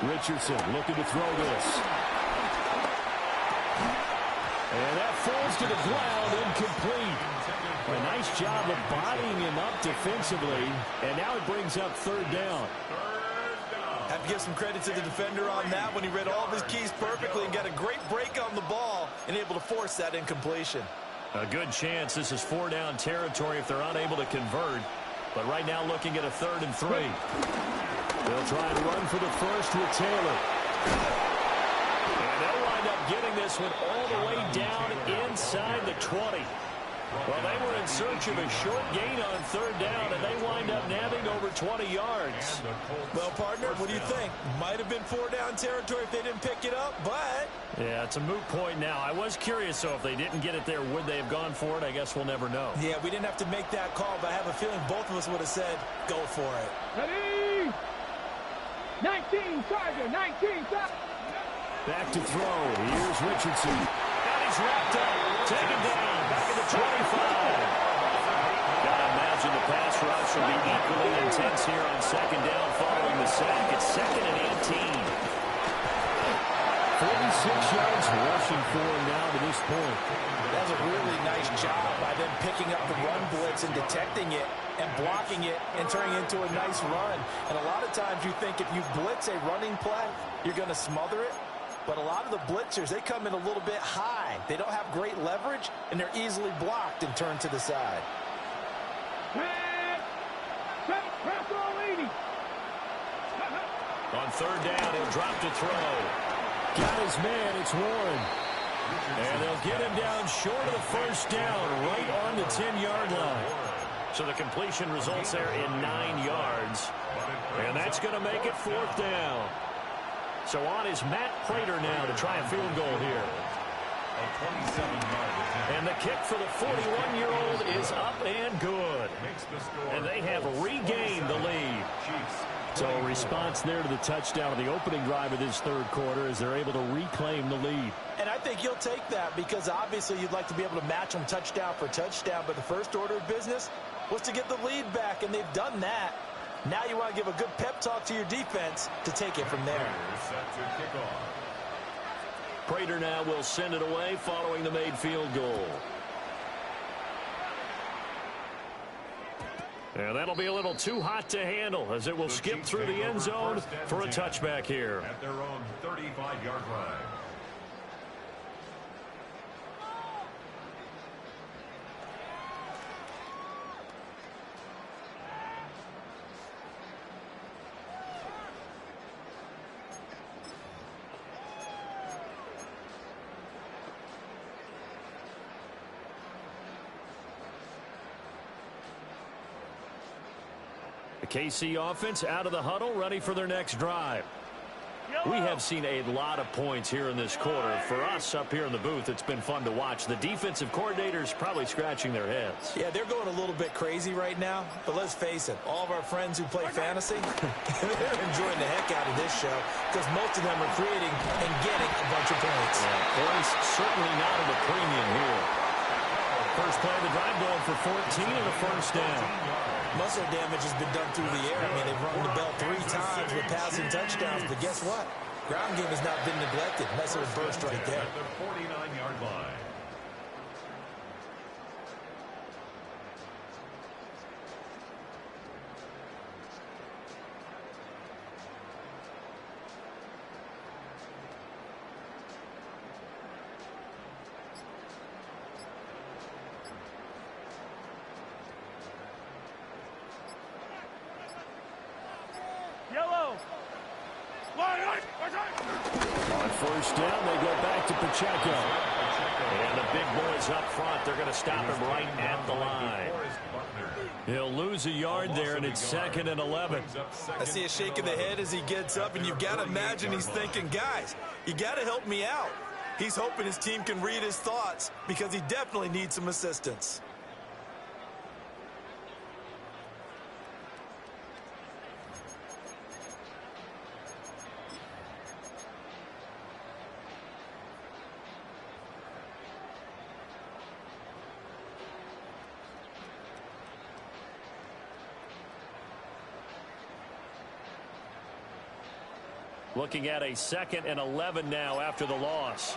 Richardson looking to throw this. And that falls to the ground, incomplete. A nice job of bodying him up defensively, and now it brings up third down. Have to give some credit to the defender on that when he read all of his keys perfectly and got a great break on the ball and able to force that incompletion. A good chance this is 4-down territory if they're unable to convert. But right now looking at a 3rd and 3. They'll try and run for the first with Taylor. And they'll wind up getting this one all the way down inside the 20. Well, they were in search of a short gain on 3rd down, and they wind up nabbing over 20 yards. Well, partner, what do you think? Might have been 4-down territory if they didn't pick it up, but... Yeah, it's a moot point now. I was curious, so if they didn't get it there, would they have gone for it? I guess we'll never know. Yeah, we didn't have to make that call, but I have a feeling both of us would have said, go for it. Ready? 19 Tiger, 19 Tiger. Back to throw. Here's Richardson. And he's wrapped up. Taken down. Back at the 25. Gotta imagine the pass rush will be equally intense here on 2nd down following the sack. It's 2nd and 18. 46 yards rushing for him now to this point. That was a really nice job by them picking up the run blitz and detecting it and blocking it and turning it into a nice run. And a lot of times you think if you blitz a running play, you're going to smother it. But a lot of the blitzers, they come in a little bit high. They don't have great leverage, and they're easily blocked and turned to the side. On 3rd down, he'll drop to throw. Got his man, it's Warren. And they'll get him down short of the first down, right on the 10-yard line. So the completion results there in 9 yards. And that's going to make it 4th down. So on is Matt Prater now to try a field goal here. And the kick for the 41-year-old is up and good. And they have regained the lead. So a response there to the touchdown of the opening drive of this third quarter as they're able to reclaim the lead. And I think you'll take that because obviously you'd like to be able to match them touchdown for touchdown. But the first order of business was to get the lead back, and they've done that. Now you want to give a good pep talk to your defense to take it from there. Prater now will send it away following the made field goal. And that'll be a little too hot to handle as it will skip through the end zone for a touchback here. At their own 35-yard line. KC offense out of the huddle, ready for their next drive. We have seen a lot of points here in this quarter. For us up here in the booth, it's been fun to watch. The defensive coordinators probably scratching their heads. Yeah, they're going a little bit crazy right now. But let's face it, all of our friends who play fantasy, they're enjoying the heck out of this show because most of them are creating and getting a bunch of points. Yeah, points certainly not at a premium here. First play of the drive going for 14 and a first down. Muscle damage has been done through the air. I mean, they've rung the bell 3 times with passing touchdowns, but guess what? Ground game has not been neglected. Nice little burst right there. At the 49-yard line. On first down, they go back to Pacheco. And the big boys up front, they're going to stop him right at the line. He'll lose a yard there, and it's 2nd and 11. I see a shake of the head as he gets up, and you've got to imagine he's thinking, guys, you got to help me out. He's hoping his team can read his thoughts because he definitely needs some assistance. Looking at a 2nd and 11 now after the loss.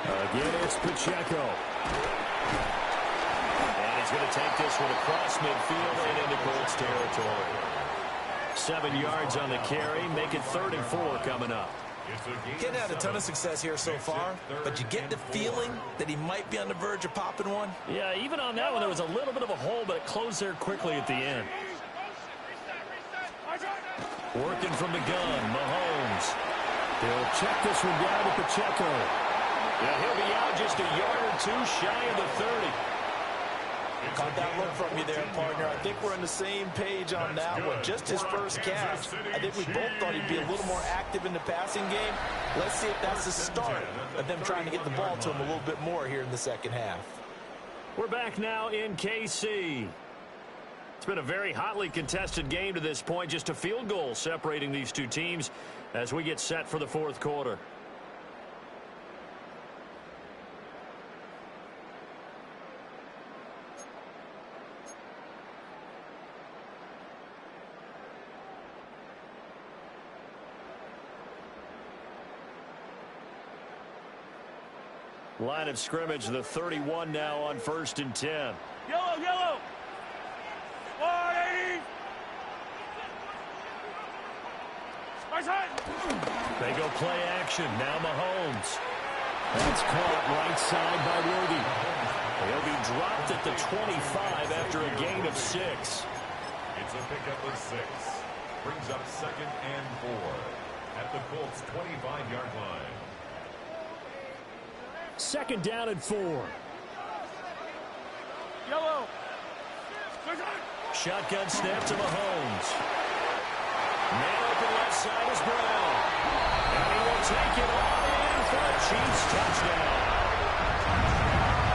Again, it's Pacheco. And he's going to take this one across midfield and into Colts territory. 7 yards on the carry. Make it 3rd and 4 coming up. Getting had a ton of success here so far, but you get the feeling that he might be on the verge of popping one. Yeah, even on that one, there was a little bit of a hole, but it closed there quickly at the end. Working from the gun, Mahomes. He'll check this one down to Pacheco. Yeah, he'll be out just a yard or 2 shy of the 30. Caught that look from you there, partner. I think we're on the same page on that one. Just his first catch. I think we both thought he'd be a little more active in the passing game. Let's see if that's the start of them trying to get the ball to him a little bit more here in the second half. We're back now in KC. It's been a very hotly contested game to this point. Just a field goal separating these two teams as we get set for the fourth quarter. Line of scrimmage, the 31 now on 1st and 10. Yellow, yellow. 180. They go play action. Now Mahomes. That's caught right side by Worthy. He'll be dropped at the 25 after a gain of 6. It's a pickup of 6. Brings up 2nd and 4 at the Colts 25-yard line. Second down and 4. Yellow. Shotgun snap to Mahomes. Man open left side is Brown. And he will take it all in for a Chiefs touchdown.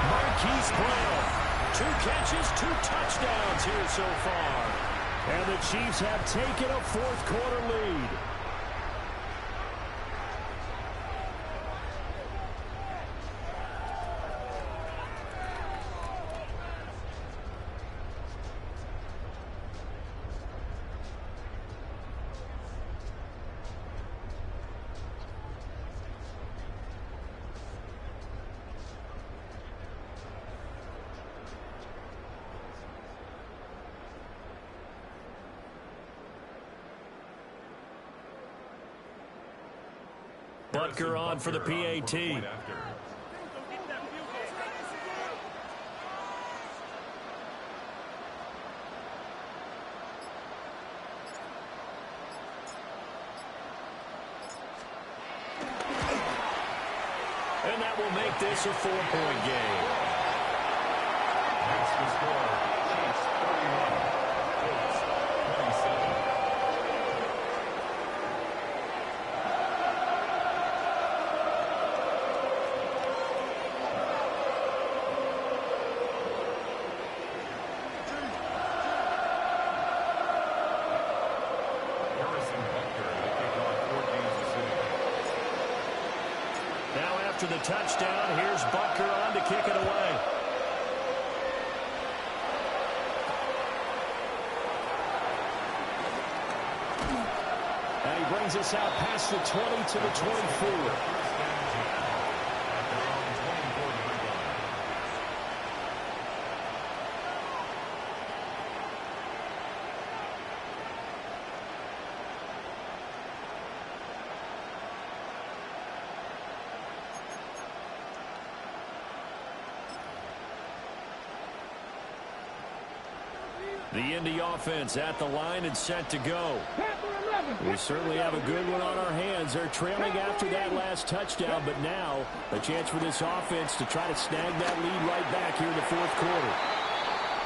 Marquise Brown. 2 catches, 2 touchdowns here so far. And the Chiefs have taken a fourth quarter lead. Butker on for the PAT. And that will make this a 4-point game. That's the score. Chiefs 31. Colts 27. After the touchdown, here's Butker on to kick it away. And he brings us out past the 20 to the 24. The Indy offense at the line and set to go. We certainly have a good one on our hands. They're trailing after that last touchdown, but now a chance for this offense to try to snag that lead right back here in the fourth quarter.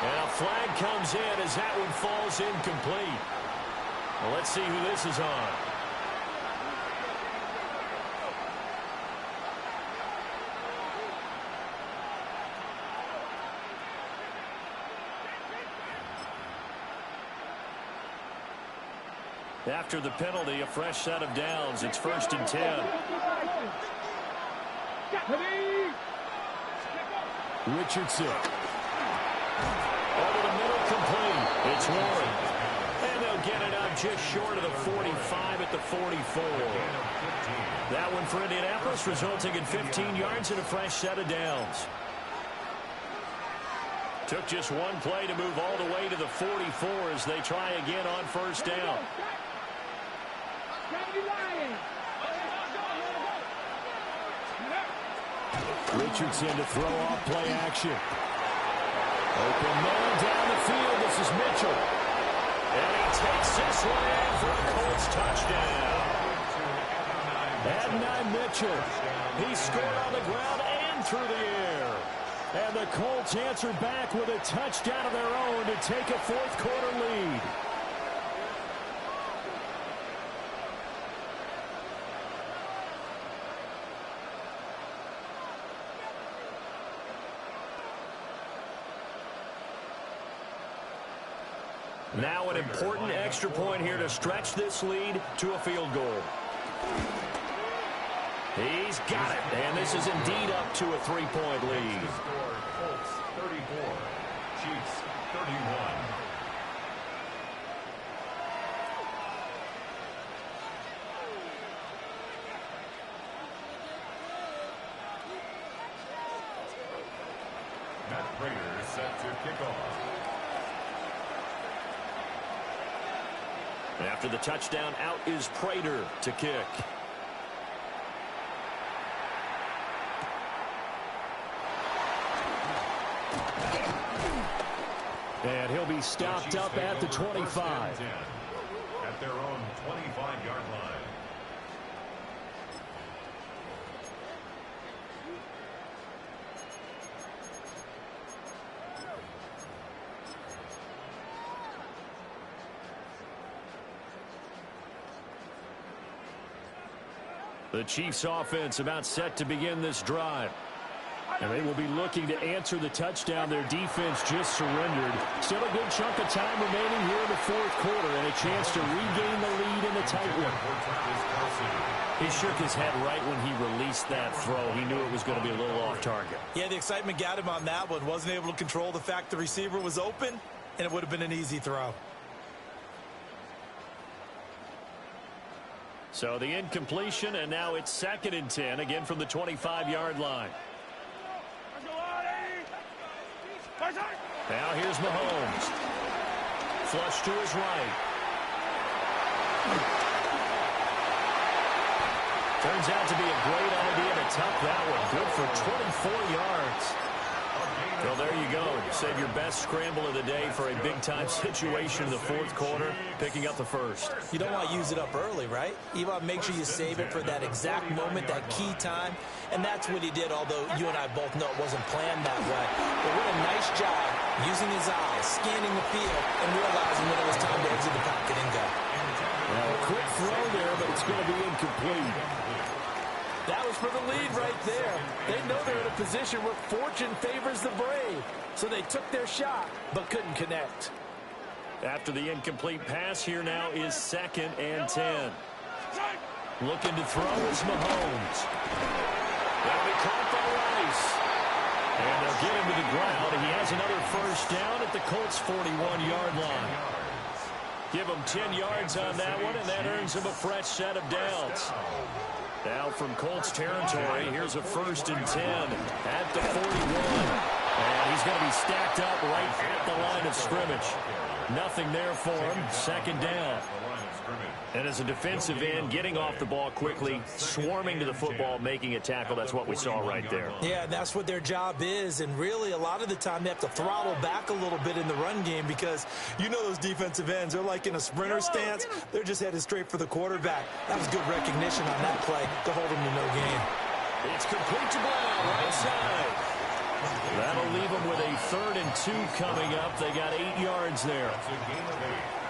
And a flag comes in as that one falls incomplete. Well, let's see who this is on. After the penalty, a fresh set of downs. It's 1st and 10. Richardson. Over the middle, complete. It's Warren. And they'll get it out just short of the 45 at the 44. That one for Indianapolis, resulting in 15 yards and a fresh set of downs. Took just one play to move all the way to the 44 as they try again on 1st down. Richardson to throw off play action. Open man down the field. This is Mitchell. And he takes this one in for a Colts touchdown. Adonai Mitchell. He scored on the ground and through the air. And the Colts answer back with a touchdown of their own to take a fourth quarter lead. Now an important extra point here to stretch this lead to a field goal. He's got it, and this is indeed up to a 3-point lead. Colts 34, Chiefs 31. Matt Prater set to kick off. After the touchdown, out is Prater to kick. And he'll be stopped up at the 25. At their own 25-yard line. The Chiefs offense about set to begin this drive. And they will be looking to answer the touchdown their defense just surrendered. Still a good chunk of time remaining here in the fourth quarter and a chance to regain the lead in the tight one. He shook his head right when he released that throw. He knew it was going to be a little off target. Yeah, the excitement got him on that one. Wasn't able to control the fact the receiver was open, and it would have been an easy throw. So the incompletion, and now it's 2nd and 10, again from the 25-yard line. Now here's Mahomes. Flush to his right. Turns out to be a great idea to tuck that one. Good for 24 yards. Well, there you go. Save your best scramble of the day for a big-time situation in the fourth quarter, picking up the first. You don't want to use it up early, right? You want to make sure you save it for that exact moment, that key time, and that's what he did, although you and I both know it wasn't planned that way. But what a nice job using his eyes, scanning the field, and realizing when it was time to exit the pocket and go. Now, a quick throw there, but it's going to be incomplete. That was for the lead right there. They know they're in a position where fortune favors the brave. So they took their shot, but couldn't connect. After the incomplete pass, here now is 2nd and 10. Looking to throw is Mahomes. That'll be caught by Rice. And they'll get him to the ground. He has another first down at the Colts' 41-yard line. Give him 10 yards on that one, and that earns him a fresh set of downs. Now from Colts territory, here's a 1st and 10 at the 41. And he's going to be stacked up right at the line of scrimmage. Nothing there for him. 2nd down. And as a defensive end, getting off the ball quickly, swarming to the football, making a tackle, that's what we saw right there. Yeah, that's what their job is, and really a lot of the time they have to throttle back a little bit in the run game because you know those defensive ends, they're like in a sprinter stance. They're just headed straight for the quarterback. That was good recognition on that play to hold him to no gain. It's complete to Brown, right side. That'll leave them with a 3rd and 2 coming up. They got 8 yards there.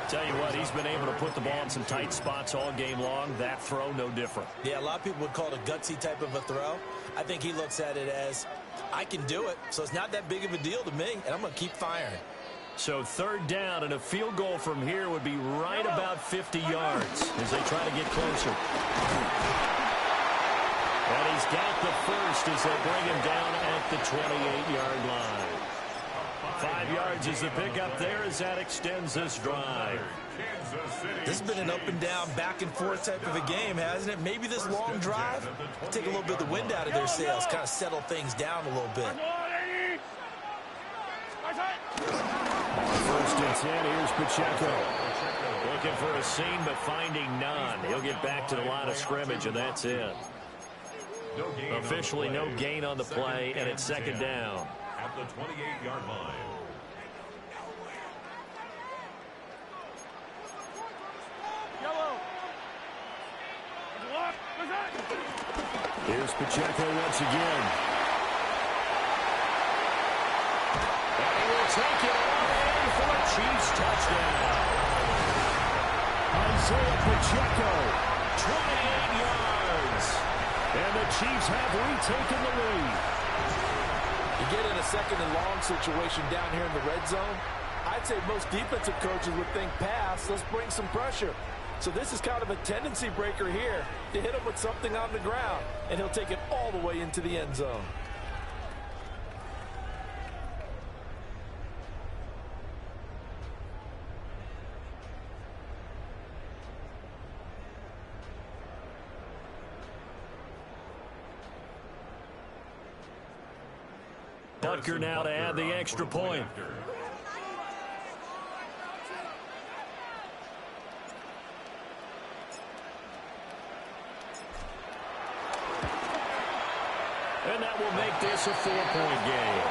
Tell you what, he's been able to put the ball in some tight spots all game long. That throw, no different. Yeah, a lot of people would call it a gutsy type of a throw. I think he looks at it as, I can do it, so it's not that big of a deal to me, and I'm going to keep firing. So 3rd down, and a field goal from here would be right about 50 yards as they try to get closer. And he's got the first as they bring him down at the 28-yard line. 5 yards is the pickup there as that extends this drive. This has been an up-and-down, back-and-forth type of a game, hasn't it? Maybe this long drive will take a little bit of the wind out of their sails, kind of settle things down a little bit. 1st and 10, here's Pacheco. Looking for a seam, but finding none. He'll get back to the line of scrimmage, and that's it. Officially no gain on the play, and it's 2nd down. At the 28-yard line. Here's Pacheco once again. And he will take it all in for a Chiefs touchdown. Isaiah Pacheco, 28 yards. And the Chiefs have retaken the lead. You get in a 2nd and long situation down here in the red zone, I'd say most defensive coaches would think pass, let's bring some pressure. So this is kind of a tendency breaker here to hit him with something on the ground, and he'll take it all the way into the end zone. Butker now to add the extra point. And that will make this a 4-point game.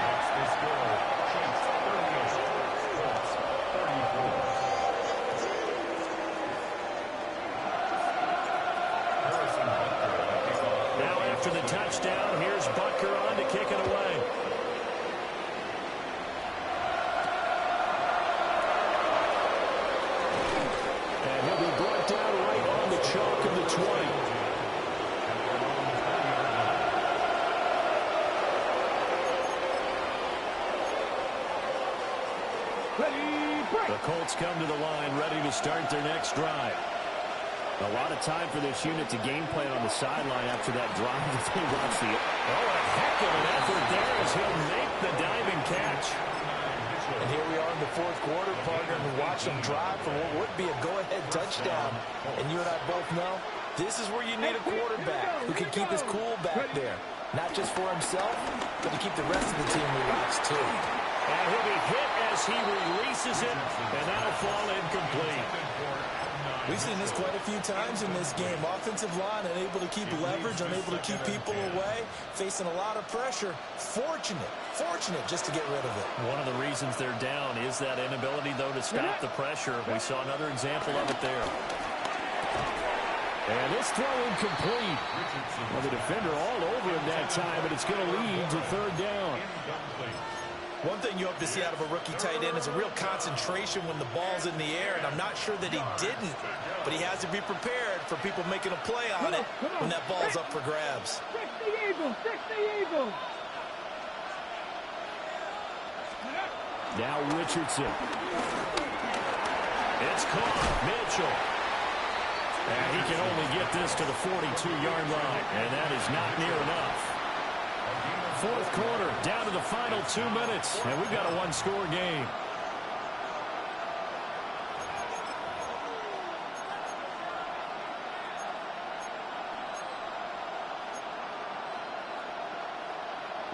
That's the score. Chiefs 38, Colts 34. Now after the touchdown, here's Butker on to kick it away. And he'll be brought down right on the chalk of the 20. The Colts come to the line, ready to start their next drive. A lot of time for this unit to game plan on the sideline after that drive that they watched the... Oh, a heck of an effort there as he'll make the diving catch. And here we are in the fourth quarter, partner, and watch them drive for what would be a go-ahead touchdown. And you and I both know this is where you need a quarterback who can keep his cool back there. Not just for himself, but to keep the rest of the team relaxed, too. And he'll be hit as he releases it, and that'll fall incomplete. We've seen this quite a few times in this game. Offensive line unable to keep leverage, unable to keep people away, facing a lot of pressure. Fortunate just to get rid of it. One of the reasons they're down is that inability, though, to stop the pressure. We saw another example of it there. And this throw incomplete. Well, the defender all over him that time, but it's going to lead to third down. One thing you hope to see out of a rookie tight end is a real concentration when the ball's in the air, and I'm not sure that he didn't, but he has to be prepared for people making a play on it when that ball's up for grabs. Fix the Eagles. Now Richardson. It's caught. Mitchell. And he can only get this to the 42-yard line, and that is not near enough. Fourth quarter, down to the final 2 minutes, and we've got a one-score game.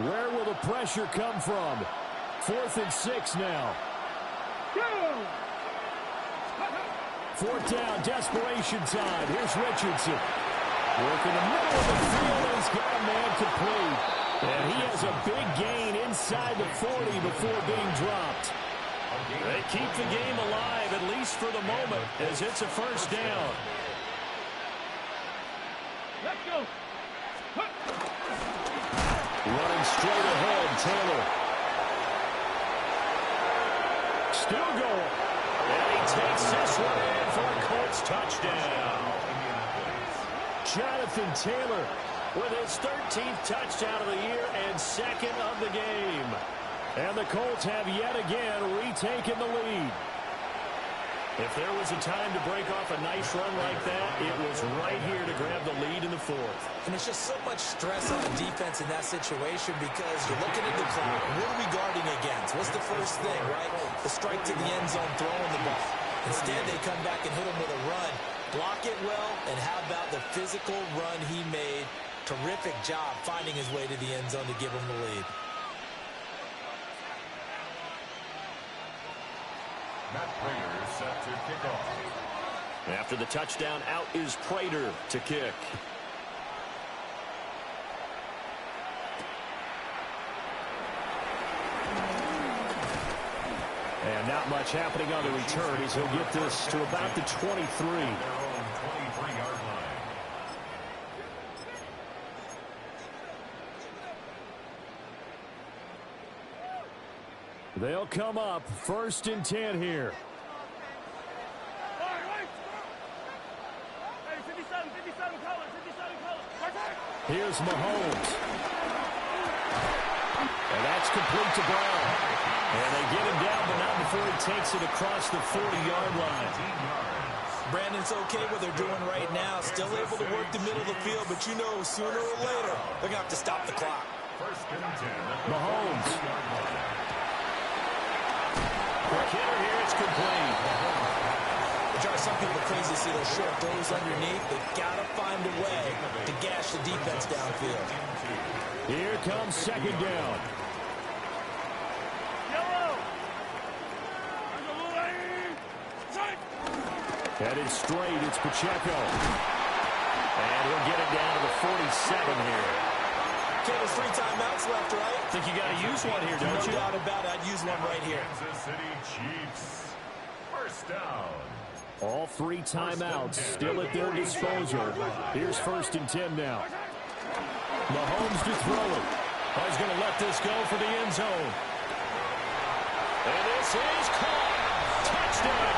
Where will the pressure come from? 4th and 6 now. Fourth down, desperation time. Here's Richardson. Working the middle of the field, and he's got a man complete. And he has a big gain inside the 40 before being dropped. They keep the game alive, at least for the moment, as it's a first down. Let's go. Running straight ahead, Taylor. Still going. And he takes this one in for a Colts touchdown. Jonathan Taylor with his 13th touchdown of the year and second of the game. And the Colts have yet again retaken the lead. If there was a time to break off a nice run like that, it was right here to grab the lead in the fourth. And it's just so much stress on the defense in that situation because you're looking at the clock. What are we guarding against? What's the first thing, right? The strike to the end zone, throwing the ball. Instead, they come back and hit him with a run. Block it well, and how about the physical run he made? Terrific job finding his way to the end zone to give him the lead. Matt Prater set to kick off. After the touchdown, out is Prater to kick. And not much happening on the return as he'll get this to about the 23. Their own 23-yard line. They'll come up 1st and 10 here. Here's Mahomes. And that's complete to Brown. And they get him down, but not before he takes it across the 40-yard line. Brandon, it's okay what they're doing right now. Still able to work the middle of the field, but you know sooner or later they're going to have to stop the clock. 1st and 10. Mahomes. Quick hitter here, it's complete. It drives some people crazy to see those short throws underneath. They've got to find a way to gash the defense downfield. Here comes 2nd down. Headed straight, it's Pacheco. And he'll get it down to the 47 here. Okay, there's 3 timeouts left, right? I think you got to use one here, don't you? No doubt about it. I'd use one right here. Kansas City Chiefs. 1st down. All 3 timeouts still at their disposal. Here's 1st and 10 now. Mahomes to throw it. He's going to let this go for the end zone. And this is caught. Touchdown.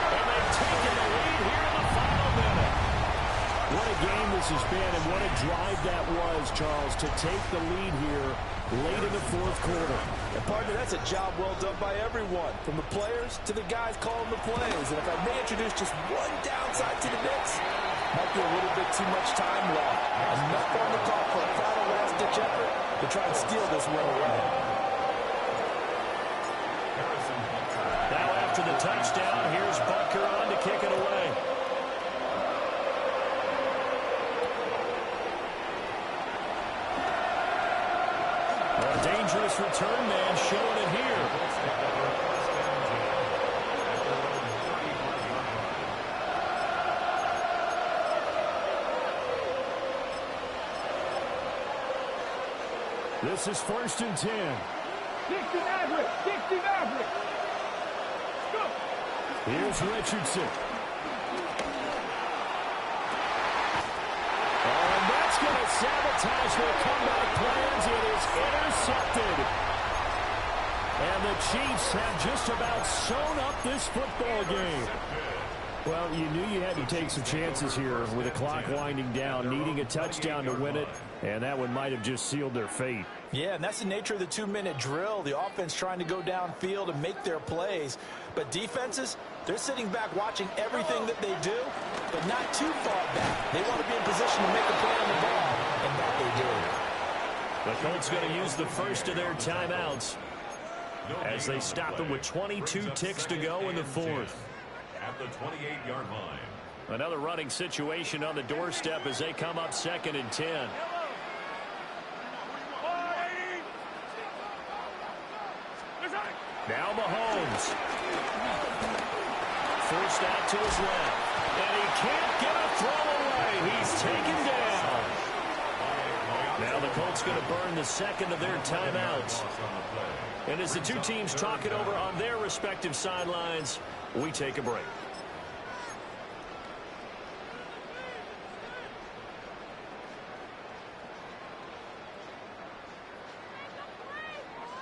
And they've taken the lead here in the final minute. this has been and what a drive that was, Charles, to take the lead here late in the fourth quarter. And partner, that's a job well done by everyone, from the players to the guys calling the plays. And if I may introduce just one downside to the Knicks, might be a little bit too much time left. Enough on the clock for a final last-ditch effort to try and steal this win away. Now after the touchdown, here's Butker on to kick it away. A dangerous return man showing it here. This is 1st and 10. 60 Maverick! 60 Maverick! Go! Here's Richardson. And that's going to sabotage their comeback plans. It is intercepted. And the Chiefs have just about sewn up this football game. Well, you knew you had to take some chances here with the clock winding down, needing a touchdown to win it, and that one might have just sealed their fate. Yeah, and that's the nature of the 2-minute drill. The offense trying to go downfield and make their plays. But defenses, they're sitting back watching everything that they do, but not too far back. They want to be in position to make a play on the ball, and that they do. The Colts going to use the first of their timeouts as they stop them with 22 ticks to go in the fourth. At the 28-yard line. Another running situation on the doorstep as they come up 2nd and 10. Now Mahomes. Forced out to his left. And he can't get a throw away. He's taken down. Now the Colts going to burn the second of their timeouts. And as the two teams talk it over on their respective sidelines, we take a break.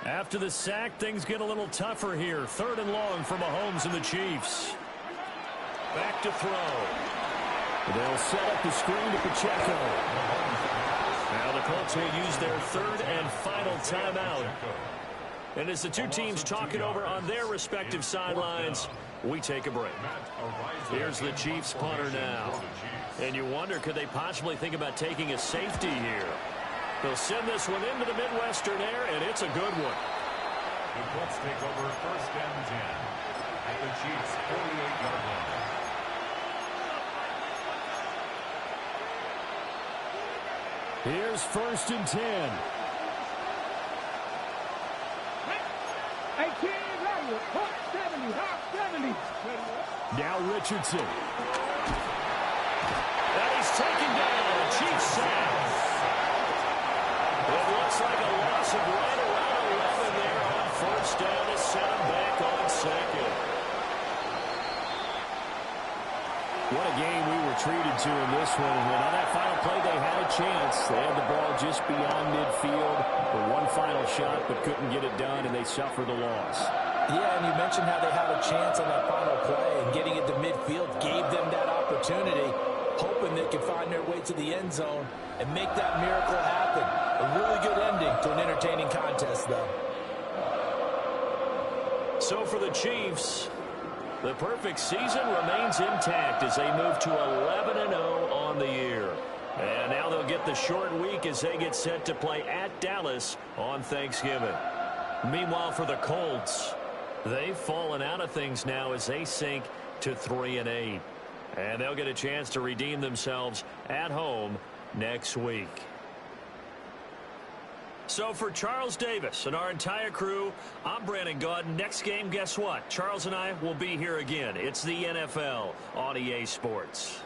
After the sack, things get a little tougher here. 3rd and long for Mahomes and the Chiefs. Back to throw. They'll set up the screen to Pacheco. Now the Colts will use their 3rd and final timeout. And as the two teams talk it over on their respective sidelines, we take a break. Here's the Chiefs punter now. And you wonder, could they possibly think about taking a safety here? They'll send this one into the Midwestern air, and it's a good one. The Colts take over 1st and 10 at the Chiefs' 48-yard line. Here's 1st and 10. 18 Maverick! Hot 70! Hot 70! Now Richardson. And he's taken down. Chiefs sack. It looks like a loss of right around 11 there on 1st down to set him back on 2nd. What a game we were treated to in this one. And on that final play, they had a chance. They had the ball just beyond midfield for one final shot, but couldn't get it done, and they suffered the loss. Yeah, and you mentioned how they had a chance on that final play, and getting it to midfield gave them that opportunity, hoping they could find their way to the end zone and make that miracle happen. A really good ending to an entertaining contest, though. So for the Chiefs, the perfect season remains intact as they move to 11-0 on the year. And now they'll get the short week as they get set to play at Dallas on Thanksgiving. Meanwhile, for the Colts, they've fallen out of things now as they sink to 3-8. And they'll get a chance to redeem themselves at home next week. So for Charles Davis and our entire crew, I'm Brandon Gaudin. Next game, guess what? Charles and I will be here again. It's the NFL on EA Sports.